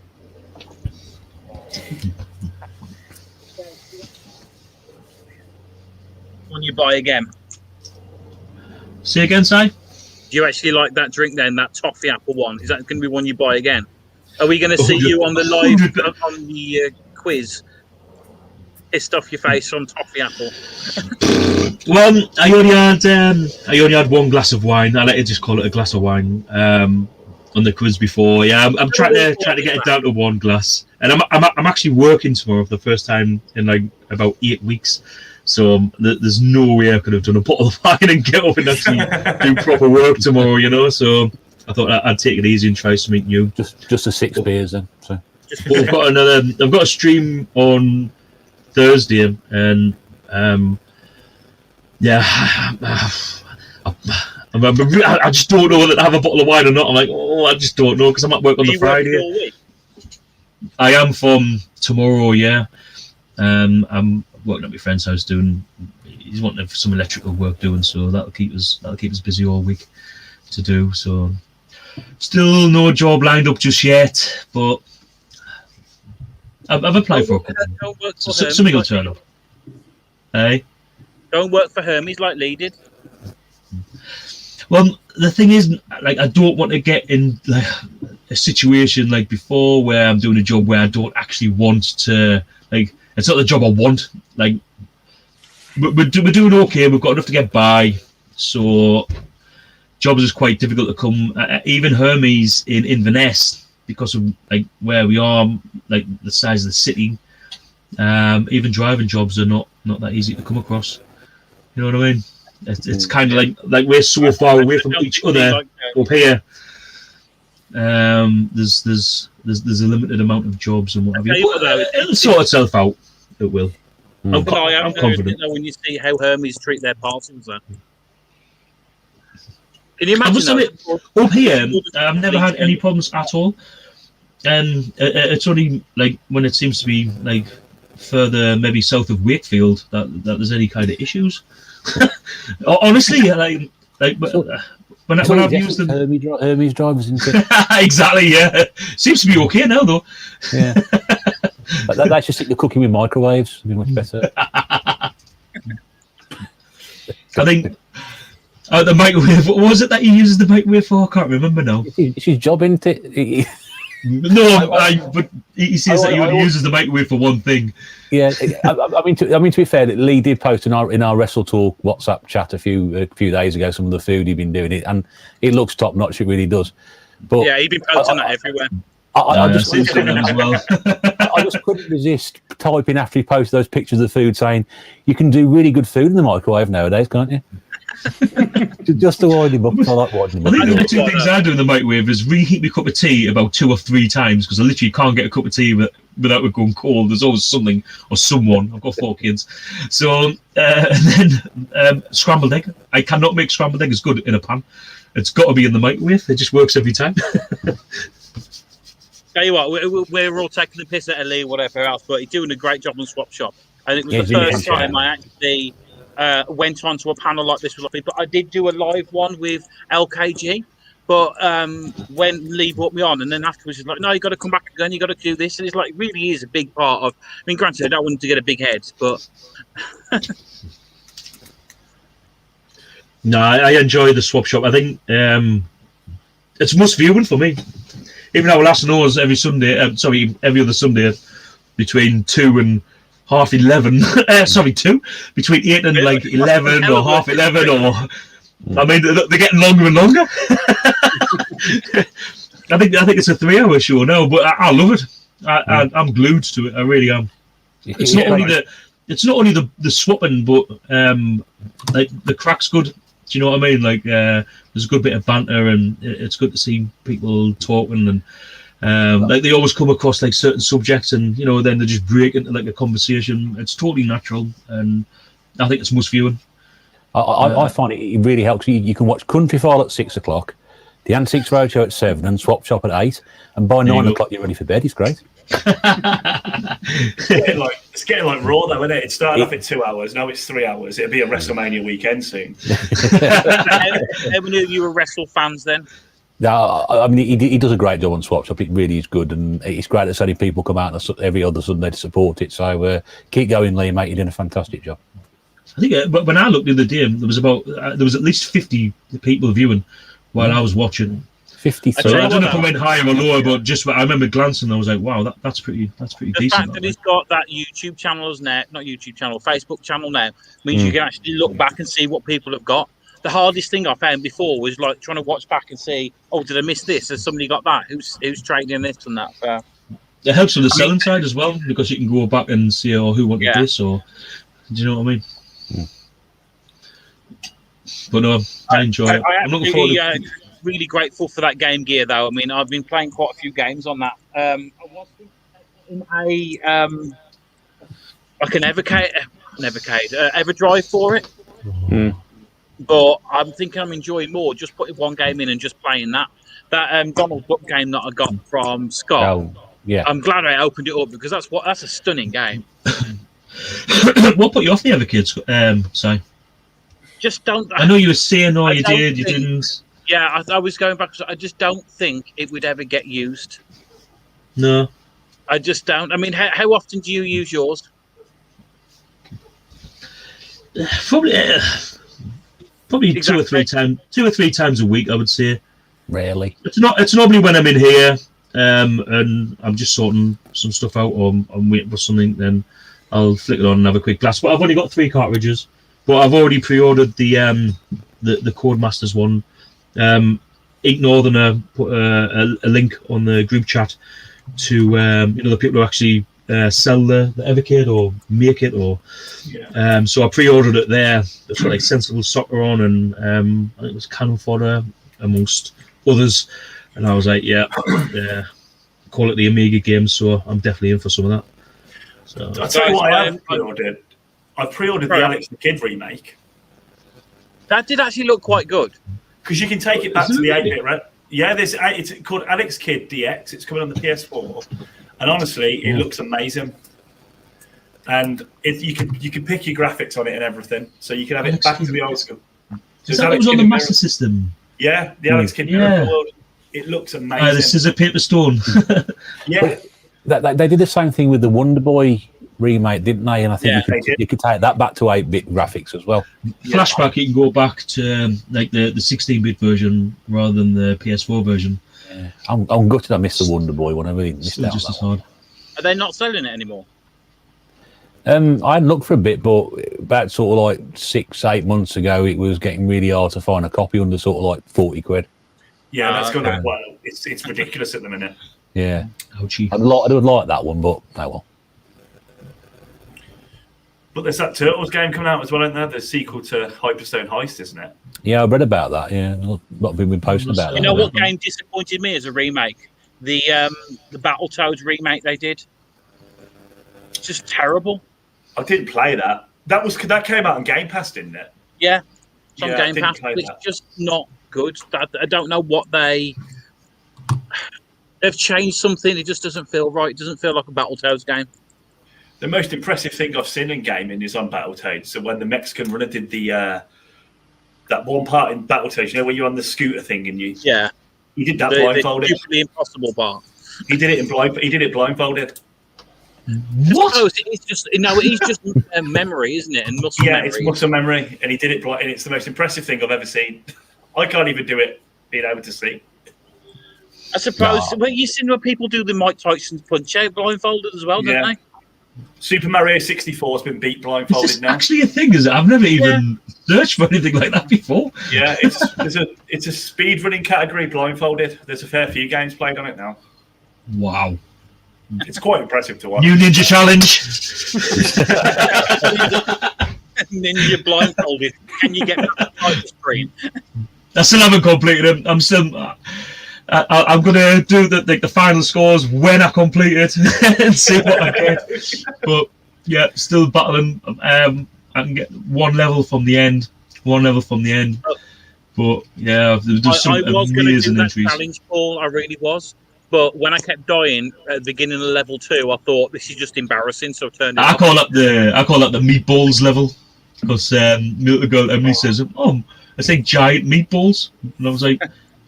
When you buy again. Say again, Si? Do you actually like that drink then, that toffee apple one? Is that going to be one you buy again? Are we going to see you on the live, on the quiz? Pissed off your face on toffee apple. Well, I only had one glass of wine. I like to just call it a glass of wine. on the quiz before. Yeah, I'm trying to get it down to 1 glass, and I'm actually working tomorrow for the first time in like about 8 weeks. So there's no way I could have done a bottle of wine and get up and actually do proper work tomorrow. You know, so I thought I'd take it easy and try something new. Just the 6 beers then. So I've got a stream on Thursday, and yeah, I just don't know whether to have a bottle of wine or not. I'm like, I just don't know because I'm at work on the Friday. I am from tomorrow, yeah. I'm working at my friend's house he's wanting some electrical work doing, so that'll keep us busy all week to do. So still no job lined up just yet, but I've applied for a couple. Something will turn up. Hey? Don't work for Hermes like Lee did. Well, the thing is, like, I don't want to get in like a situation like before where I'm doing a job where I don't actually want to. Like, it's not the job I want. Like, we're doing okay. We've got enough to get by. So, jobs is quite difficult to come. Even Hermes in Inverness, because of like where we are, like the size of the city. Even driving jobs are not that easy to come across. You know what I mean? It's kind of like we're so far away from each other up here. There's a limited amount of jobs and what have you. It'll sort itself out. It will. I'm confident. When you see how Hermes treat their parcels, then can you imagine up here? I've never had any problems at all, and it's only like when it seems to be like further, maybe south of Wakefield, that there's any kind of issues. Honestly, like when I've used them, Hermes drivers into exactly, yeah. Seems to be okay now, though. Yeah, they should stick the cooking with microwaves. It'd be much better. I think the microwave. What was it that he uses the microwave for? I can't remember now. It's his job, isn't it? No, but he says that he only uses the microwave for one thing. Yeah, I mean, to be fair, Lee did post in our Wrestle Talk WhatsApp chat a few days ago some of the food he'd been doing it, and it looks top notch. It really does. But yeah, he's been posting that everywhere. I just couldn't resist typing after he posted those pictures of the food, saying you can do really good food in the microwave nowadays, can't you? Just to wind him up. I like winding him up. I think the two things I do in the microwave is reheat my cup of tea about 2 or 3 times because I literally can't get a cup of tea without it going cold. There's always something or someone. I've got 4 kids. So, and then scrambled egg. I cannot make scrambled egg as good in a pan. It's got to be in the microwave. It just works every time. Tell you what, we're all taking the piss at Lee, whatever else, but he's doing a great job on Swap Shop. And it was the first time I actually went onto a panel like this with other people. I did do a live one with LKG, but when Lee brought me on, and then afterwards he's like, no, you got to come back again, you got to do this. And it's like, really is a big part of, I mean, granted, I don't want him to get a big head, but... No, I enjoy the Swap Shop. I think it's must viewing for me. Even our last hours every other Sunday between 2 and half 11. Between 8 and like 11 or half 11 or. I mean, they're getting longer and longer. I think it's a 3-hour show now, but I love it. I'm glued to it. I really am. It's not only the swapping, but like the crack's good. Do you know what I mean? Like, there's a good bit of banter, and it's good to see people talking, and like they always come across like certain subjects, and you know, then they just break into like a conversation. It's totally natural, and I think it's must viewing. I find it really helps. You can watch Country File at 6 o'clock, the Antiques Roadshow at 7, and Swap Shop at 8, and by 9 o'clock you're ready for bed. It's great. It's getting like Raw though, isn't it? It started off at 2 hours, now it's 3 hours. It'll be a WrestleMania weekend soon. Ever knew you were Wrestle fans then? No, I mean he does a great job on Swap Shop. It really is good, and it's great that so many people come out every other Sunday to support it. So keep going, Lee, mate. You're doing a fantastic job. I think, but when I looked the other day, there was at least 50 people viewing while I was watching. 53. So I don't know if I went higher or lower, but just I remember glancing, I was like, "Wow, that's pretty decent." The fact that he's got that YouTube channel now, not YouTube channel, Facebook channel now, means you can actually look back and see what people have got. the hardest thing I found before was like trying to watch back and see, oh, did I miss this? Has somebody got that? Who's trading this and that? So, it helps on the selling side as well, because you can go back and see, who wanted this, or do you know what I mean? But no, I enjoy it. I'm looking forward to really grateful for that Game Gear, though. I mean, I've been playing quite a few games on that. I was in like an EverDrive for it. But I'm thinking I'm enjoying more just putting one game in and just playing that. That Donald Duck game that I got from Scott. Oh, yeah. I'm glad I opened it up because that's a stunning game. What put you off the other kids, Si? Just don't. I know you were saying, you didn't. Yeah, I was going back. I just don't think it would ever get used. No. I just don't. I mean, how often do you use yours? Probably exactly. 2 or 3 times a week, I would say. Rarely. It's normally when I'm in here, and I'm just sorting some stuff out, or I'm waiting for something. Then I'll flick it on and have a quick glass. But I've only got 3 cartridges. But I've already pre-ordered the Codemasters one. Ink Northerner put a link on the group chat to the people who actually sell the Evercade or make it, or so I pre-ordered it there. It's got like Sensible Soccer on, and I think it was Cannon Fodder amongst others. And I was like, call it the Amiga games. So I'm definitely in for some of that. So I'll tell you what I have pre-ordered. I pre-ordered the Alex the Kid remake. That did actually look quite good. Because you can take it back to the 8-bit, right? Yeah, it's called Alex Kidd DX. It's coming on the PS4, and honestly, it looks amazing. And you can pick your graphics on it and everything, so you can have it back to the old school. So that was on the Master System. Yeah, the Alex Kidd Miracle World. It looks amazing. The Scissor Paper Stone. Yeah, they did the same thing with the Wonder Boy remake, didn't they? And I think you could take that back to 8-bit graphics as well. Flashback, you can go back to like the 16-bit version rather than the PS4 version. Yeah. I'm gutted I missed the Wonder Boy one. I really missed Still out. Just as hard. Are they not selling it anymore? I hadn't looked for a bit, but about sort of like 6-8 months ago, it was getting really hard to find a copy under sort of like 40 quid. Yeah, that's going to. Well, it's ridiculous at the minute. Yeah, how cheap? I would like that one, but oh well. But there's that Turtles game coming out as well, isn't there? The sequel to Hyperstone Heist, isn't it? Yeah, I read about that. Yeah, a lot of people been posting about that. You know what game disappointed me as a remake? The Battletoads remake they did. It's just terrible. I didn't play that. That came out on Game Pass, didn't it? Yeah, it's on Game Pass. It's just not good. I don't know what they've changed something. It just doesn't feel right. It doesn't feel like a Battletoads game. The most impressive thing I've seen in gaming is on Battletoads. So when the Mexican runner did that one part in Battletoads, where you're on the scooter thing and you did that blindfolded. The impossible part. He did it blindfolded. What? It's just memory, isn't it? And muscle memory. Yeah, it's muscle memory, and he did it blind, and it's the most impressive thing I've ever seen. I can't even do it being able to see. I suppose. Well, you see when people do the Mike Tyson punch out blindfolded as well, don't they? Super Mario 64 has been beat blindfolded is this now. Actually, a thing is I've never even searched for anything like that before. Yeah, it's a speed running category blindfolded. There's a fair few games played on it now. Wow, it's quite impressive to watch. New Ninja Challenge. Ninja blindfolded. Can you get that type screen? I still haven't completed them. I'm still. I'm gonna do the final scores when I complete it and see what I get. But yeah, still battling. I can get one level from the end. But yeah, there's just some I was going to do that entries. challenge, Paul. I really was. But when I kept dying at the beginning of level 2, I thought this is just embarrassing. So I turned it off. I call that the meatballs level because little girl Emily says, "Oh, I say giant meatballs," and I was like.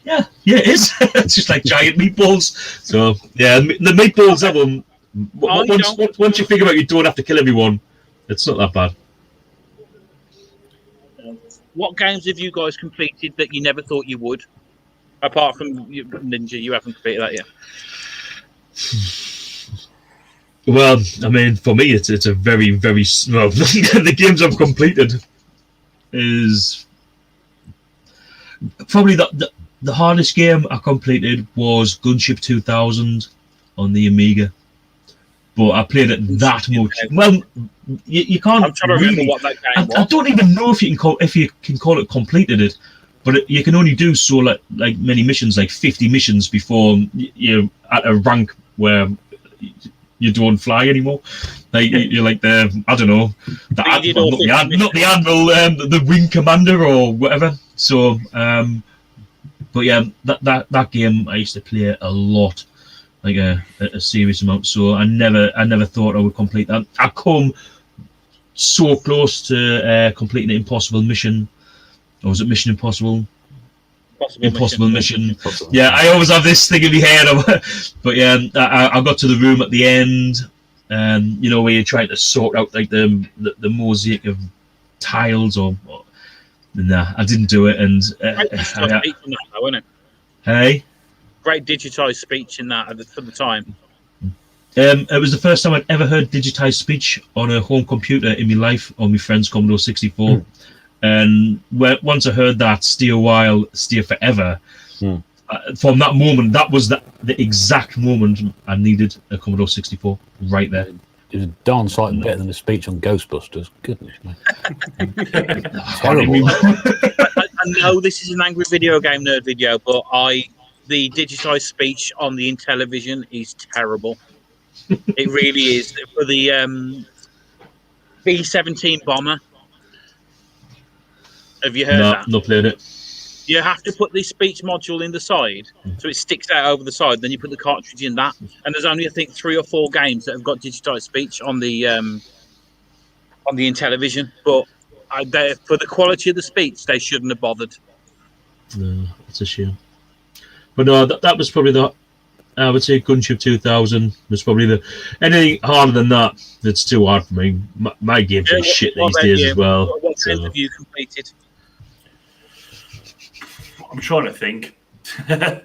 Yeah, it is. It's just like giant meatballs. So yeah, the meatballs level. Once you figure out you don't have to kill everyone, it's not that bad. What games have you guys completed that you never thought you would? Apart from Ninja, you haven't completed that yet. Well, I mean, for me, it's a very, very small. The games I've completed is probably the hardest game I completed was Gunship 2000 on the Amiga. But I played it that much. Well, you can't. I'm trying to remember what that game was. I don't even know if you can call it completed it, but you can only do so like many missions, like 50 missions before you're at a rank where you don't fly anymore. Like you're like the I don't know, not the admiral, the wing commander or whatever. So, but yeah, that game I used to play a lot. Like a serious amount, so I never thought I would complete that. I come so close to completing an impossible mission. Or was it Mission Impossible? Impossible mission. Yeah, I always have this thing in my head. But yeah, I got to the room at the end, and where you're trying to sort out like the mosaic of tiles or nah, I didn't do it. And hey. Great digitized speech in that for the time. It was the first time I'd ever heard digitized speech on a home computer in my life on my friend's Commodore 64. And once I heard that, stay a while, stay forever, from that moment, that was the exact moment I needed a Commodore 64 right there. It was a darn sight better than the speech on Ghostbusters. Goodness me. Terrible. I know this is an angry video game nerd video, but the digitized speech on the Intellivision is terrible. It really is. For the B-17 bomber. Have you heard that? No, not played it. You have to put the speech module in the side, so it sticks out over the side. Then you put the cartridge in that, and there's only I think 3 or 4 games that have got digitized speech on the Intellivision. But for the quality of the speech, they shouldn't have bothered. No, it's a shame. But no, that was probably I would say Gunship 2000 was probably anything harder than that. It's too hard for me. My games are shit these days as well. What games have you completed? I'm trying to think. I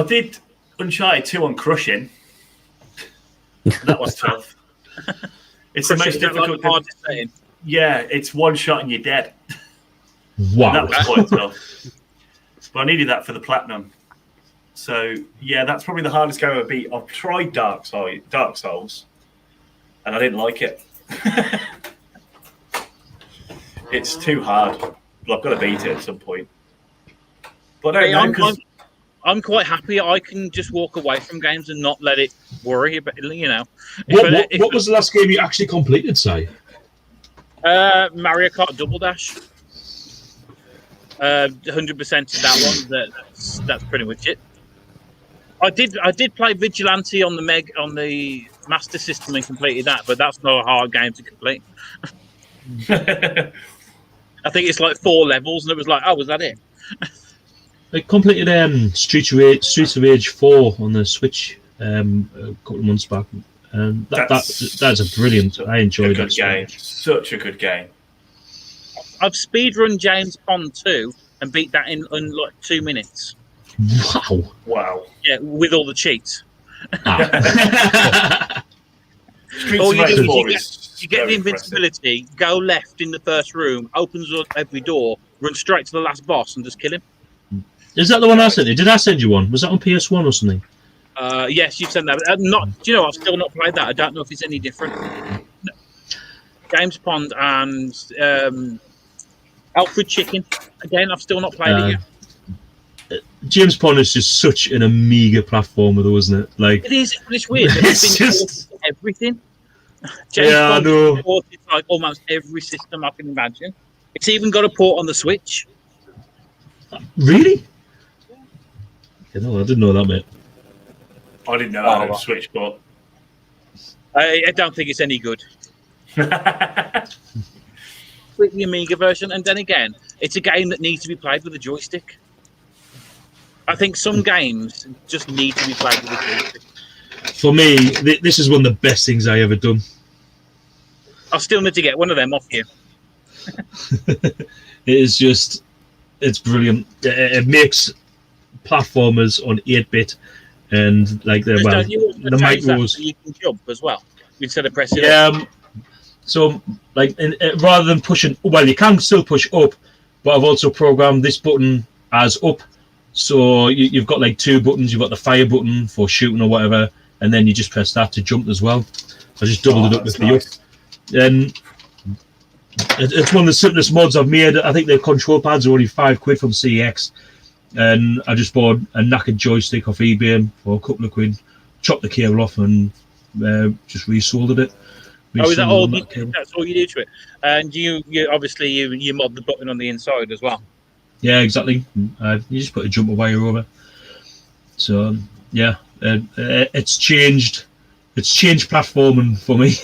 did Uncharted 2 on Crushing. That was tough. It's the most difficult. Hardest setting. Yeah, it's one shot and you're dead. Wow. That was quite tough. But I needed that for the platinum. So yeah, that's probably the hardest game I beat. I've tried Dark Souls, and I didn't like it. It's too hard. But I've got to beat it at some point. But I'm quite happy. I can just walk away from games and not let it worry. But What was the last game you actually completed, say? Mario Kart Double Dash. 100% that one. That's pretty much it. I did play Vigilante on the Master System and completed that, but that's not a hard game to complete. I think it's like 4 levels, and it was like, oh, was that it? I completed Streets of Rage 4 on the Switch a couple of months back, and that's a brilliant. I enjoyed that game. Such a good game. I've speedrun James Bond 2 and beat that in like 2 minutes. Wow. Yeah, with all the cheats. All you do is you get the invincibility, go left in the first room, opens up every door, run straight to the last boss and just kill him. Is that the one I sent you? Did I send you one? Was that on PS1 or something? Yes, you've sent that. Do you know, I've still not played that. I don't know if it's any different. No. James Bond and Alfred Chicken. Again, I've still not played it yet. James Bond is just such an Amiga platformer, though, isn't it? Like it is. It's weird. It's just everything. James Bond I know. Ported like almost every system I can imagine. It's even got a port on the Switch. Really? I didn't know that, mate. I didn't know that on the Switch, but I don't think it's any good. With the Amiga version, and then again, it's a game that needs to be played with a joystick. I think some games just need to be played with a joystick. For me, this is one of the best things I ever done. I still need to get one of them off you. It's brilliant. It makes platformers on 8-bit and like the micros. You can jump as well instead of pressing. So like rather than pushing, well, you can still push up, but I've also programmed this button as up. So you've got like 2 buttons. You've got the fire button for shooting or whatever, and then you just press that to jump as well. I just doubled it up with the up. And it's one of the simplest mods I've made. I think the control pads are only £5 from CX, and I just bought a knackered joystick off eBay for a couple of quid, chopped the cable off, and just resoldered it. Is that all? That's all you do to it, and you obviously you mod the button on the inside as well. Yeah, exactly. You just put a jumper wire over. So yeah, it's changed. It's changed platforming for me.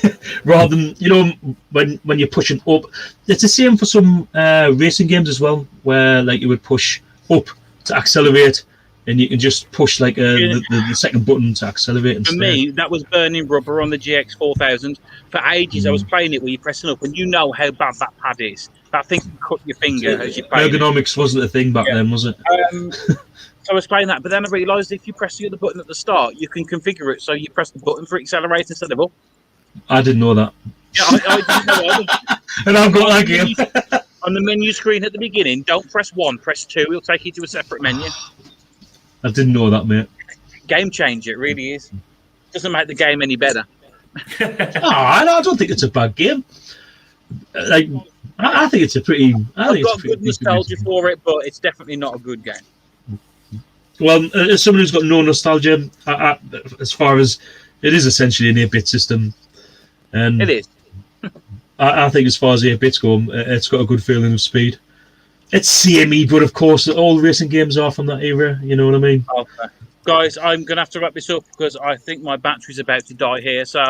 Rather than when you're pushing up, it's the same for some racing games as well, where like you would push up to accelerate, and you can just push like the second button to accelerate. Instead. For me, that was burning rubber on the GX 4000. For ages, I was playing it where you're pressing up, and you know how bad that pad is. That thing can cut your finger as you play. Ergonomics wasn't a thing back then, was it? So I was playing that, but then I realised if you press the other button at the start, you can configure it so you press the button for accelerate instead of up. I didn't know that. Yeah, I didn't know either. And I've got that game. On the menu screen at the beginning, don't press 1, press 2. It'll take you to a separate menu. I didn't know that, mate. Game changer, it really is. Doesn't make the game any better. I don't think it's a bad game. Like, I think it's a pretty. I've got good nostalgia for it, but it's definitely not a good game. Well, as someone who's got no nostalgia, as far as it is essentially an 8-bit system, and it is. I think as far as 8-bits go, it's got a good feeling of speed. It's samey, but of course, all racing games are from that era. You know what I mean? Okay. Guys, I'm going to have to wrap this up because I think my battery's about to die here. So,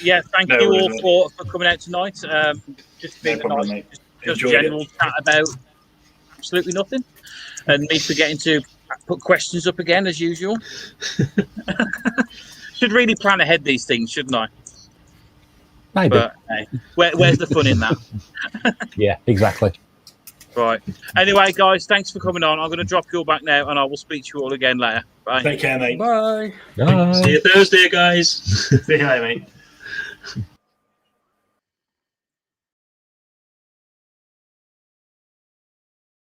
yeah, thank you all for coming out tonight. Just being just general chat about absolutely nothing, and me forgetting to put questions up again as usual. Should really plan ahead these things, shouldn't I? Maybe. But hey, where's the fun in that? Yeah, exactly. Right. Anyway, guys, thanks for coming on. I'm going to drop you all back now, and I will speak to you all again later. Bye. Take care, mate. Bye. See you Thursday, guys. See you later, mate.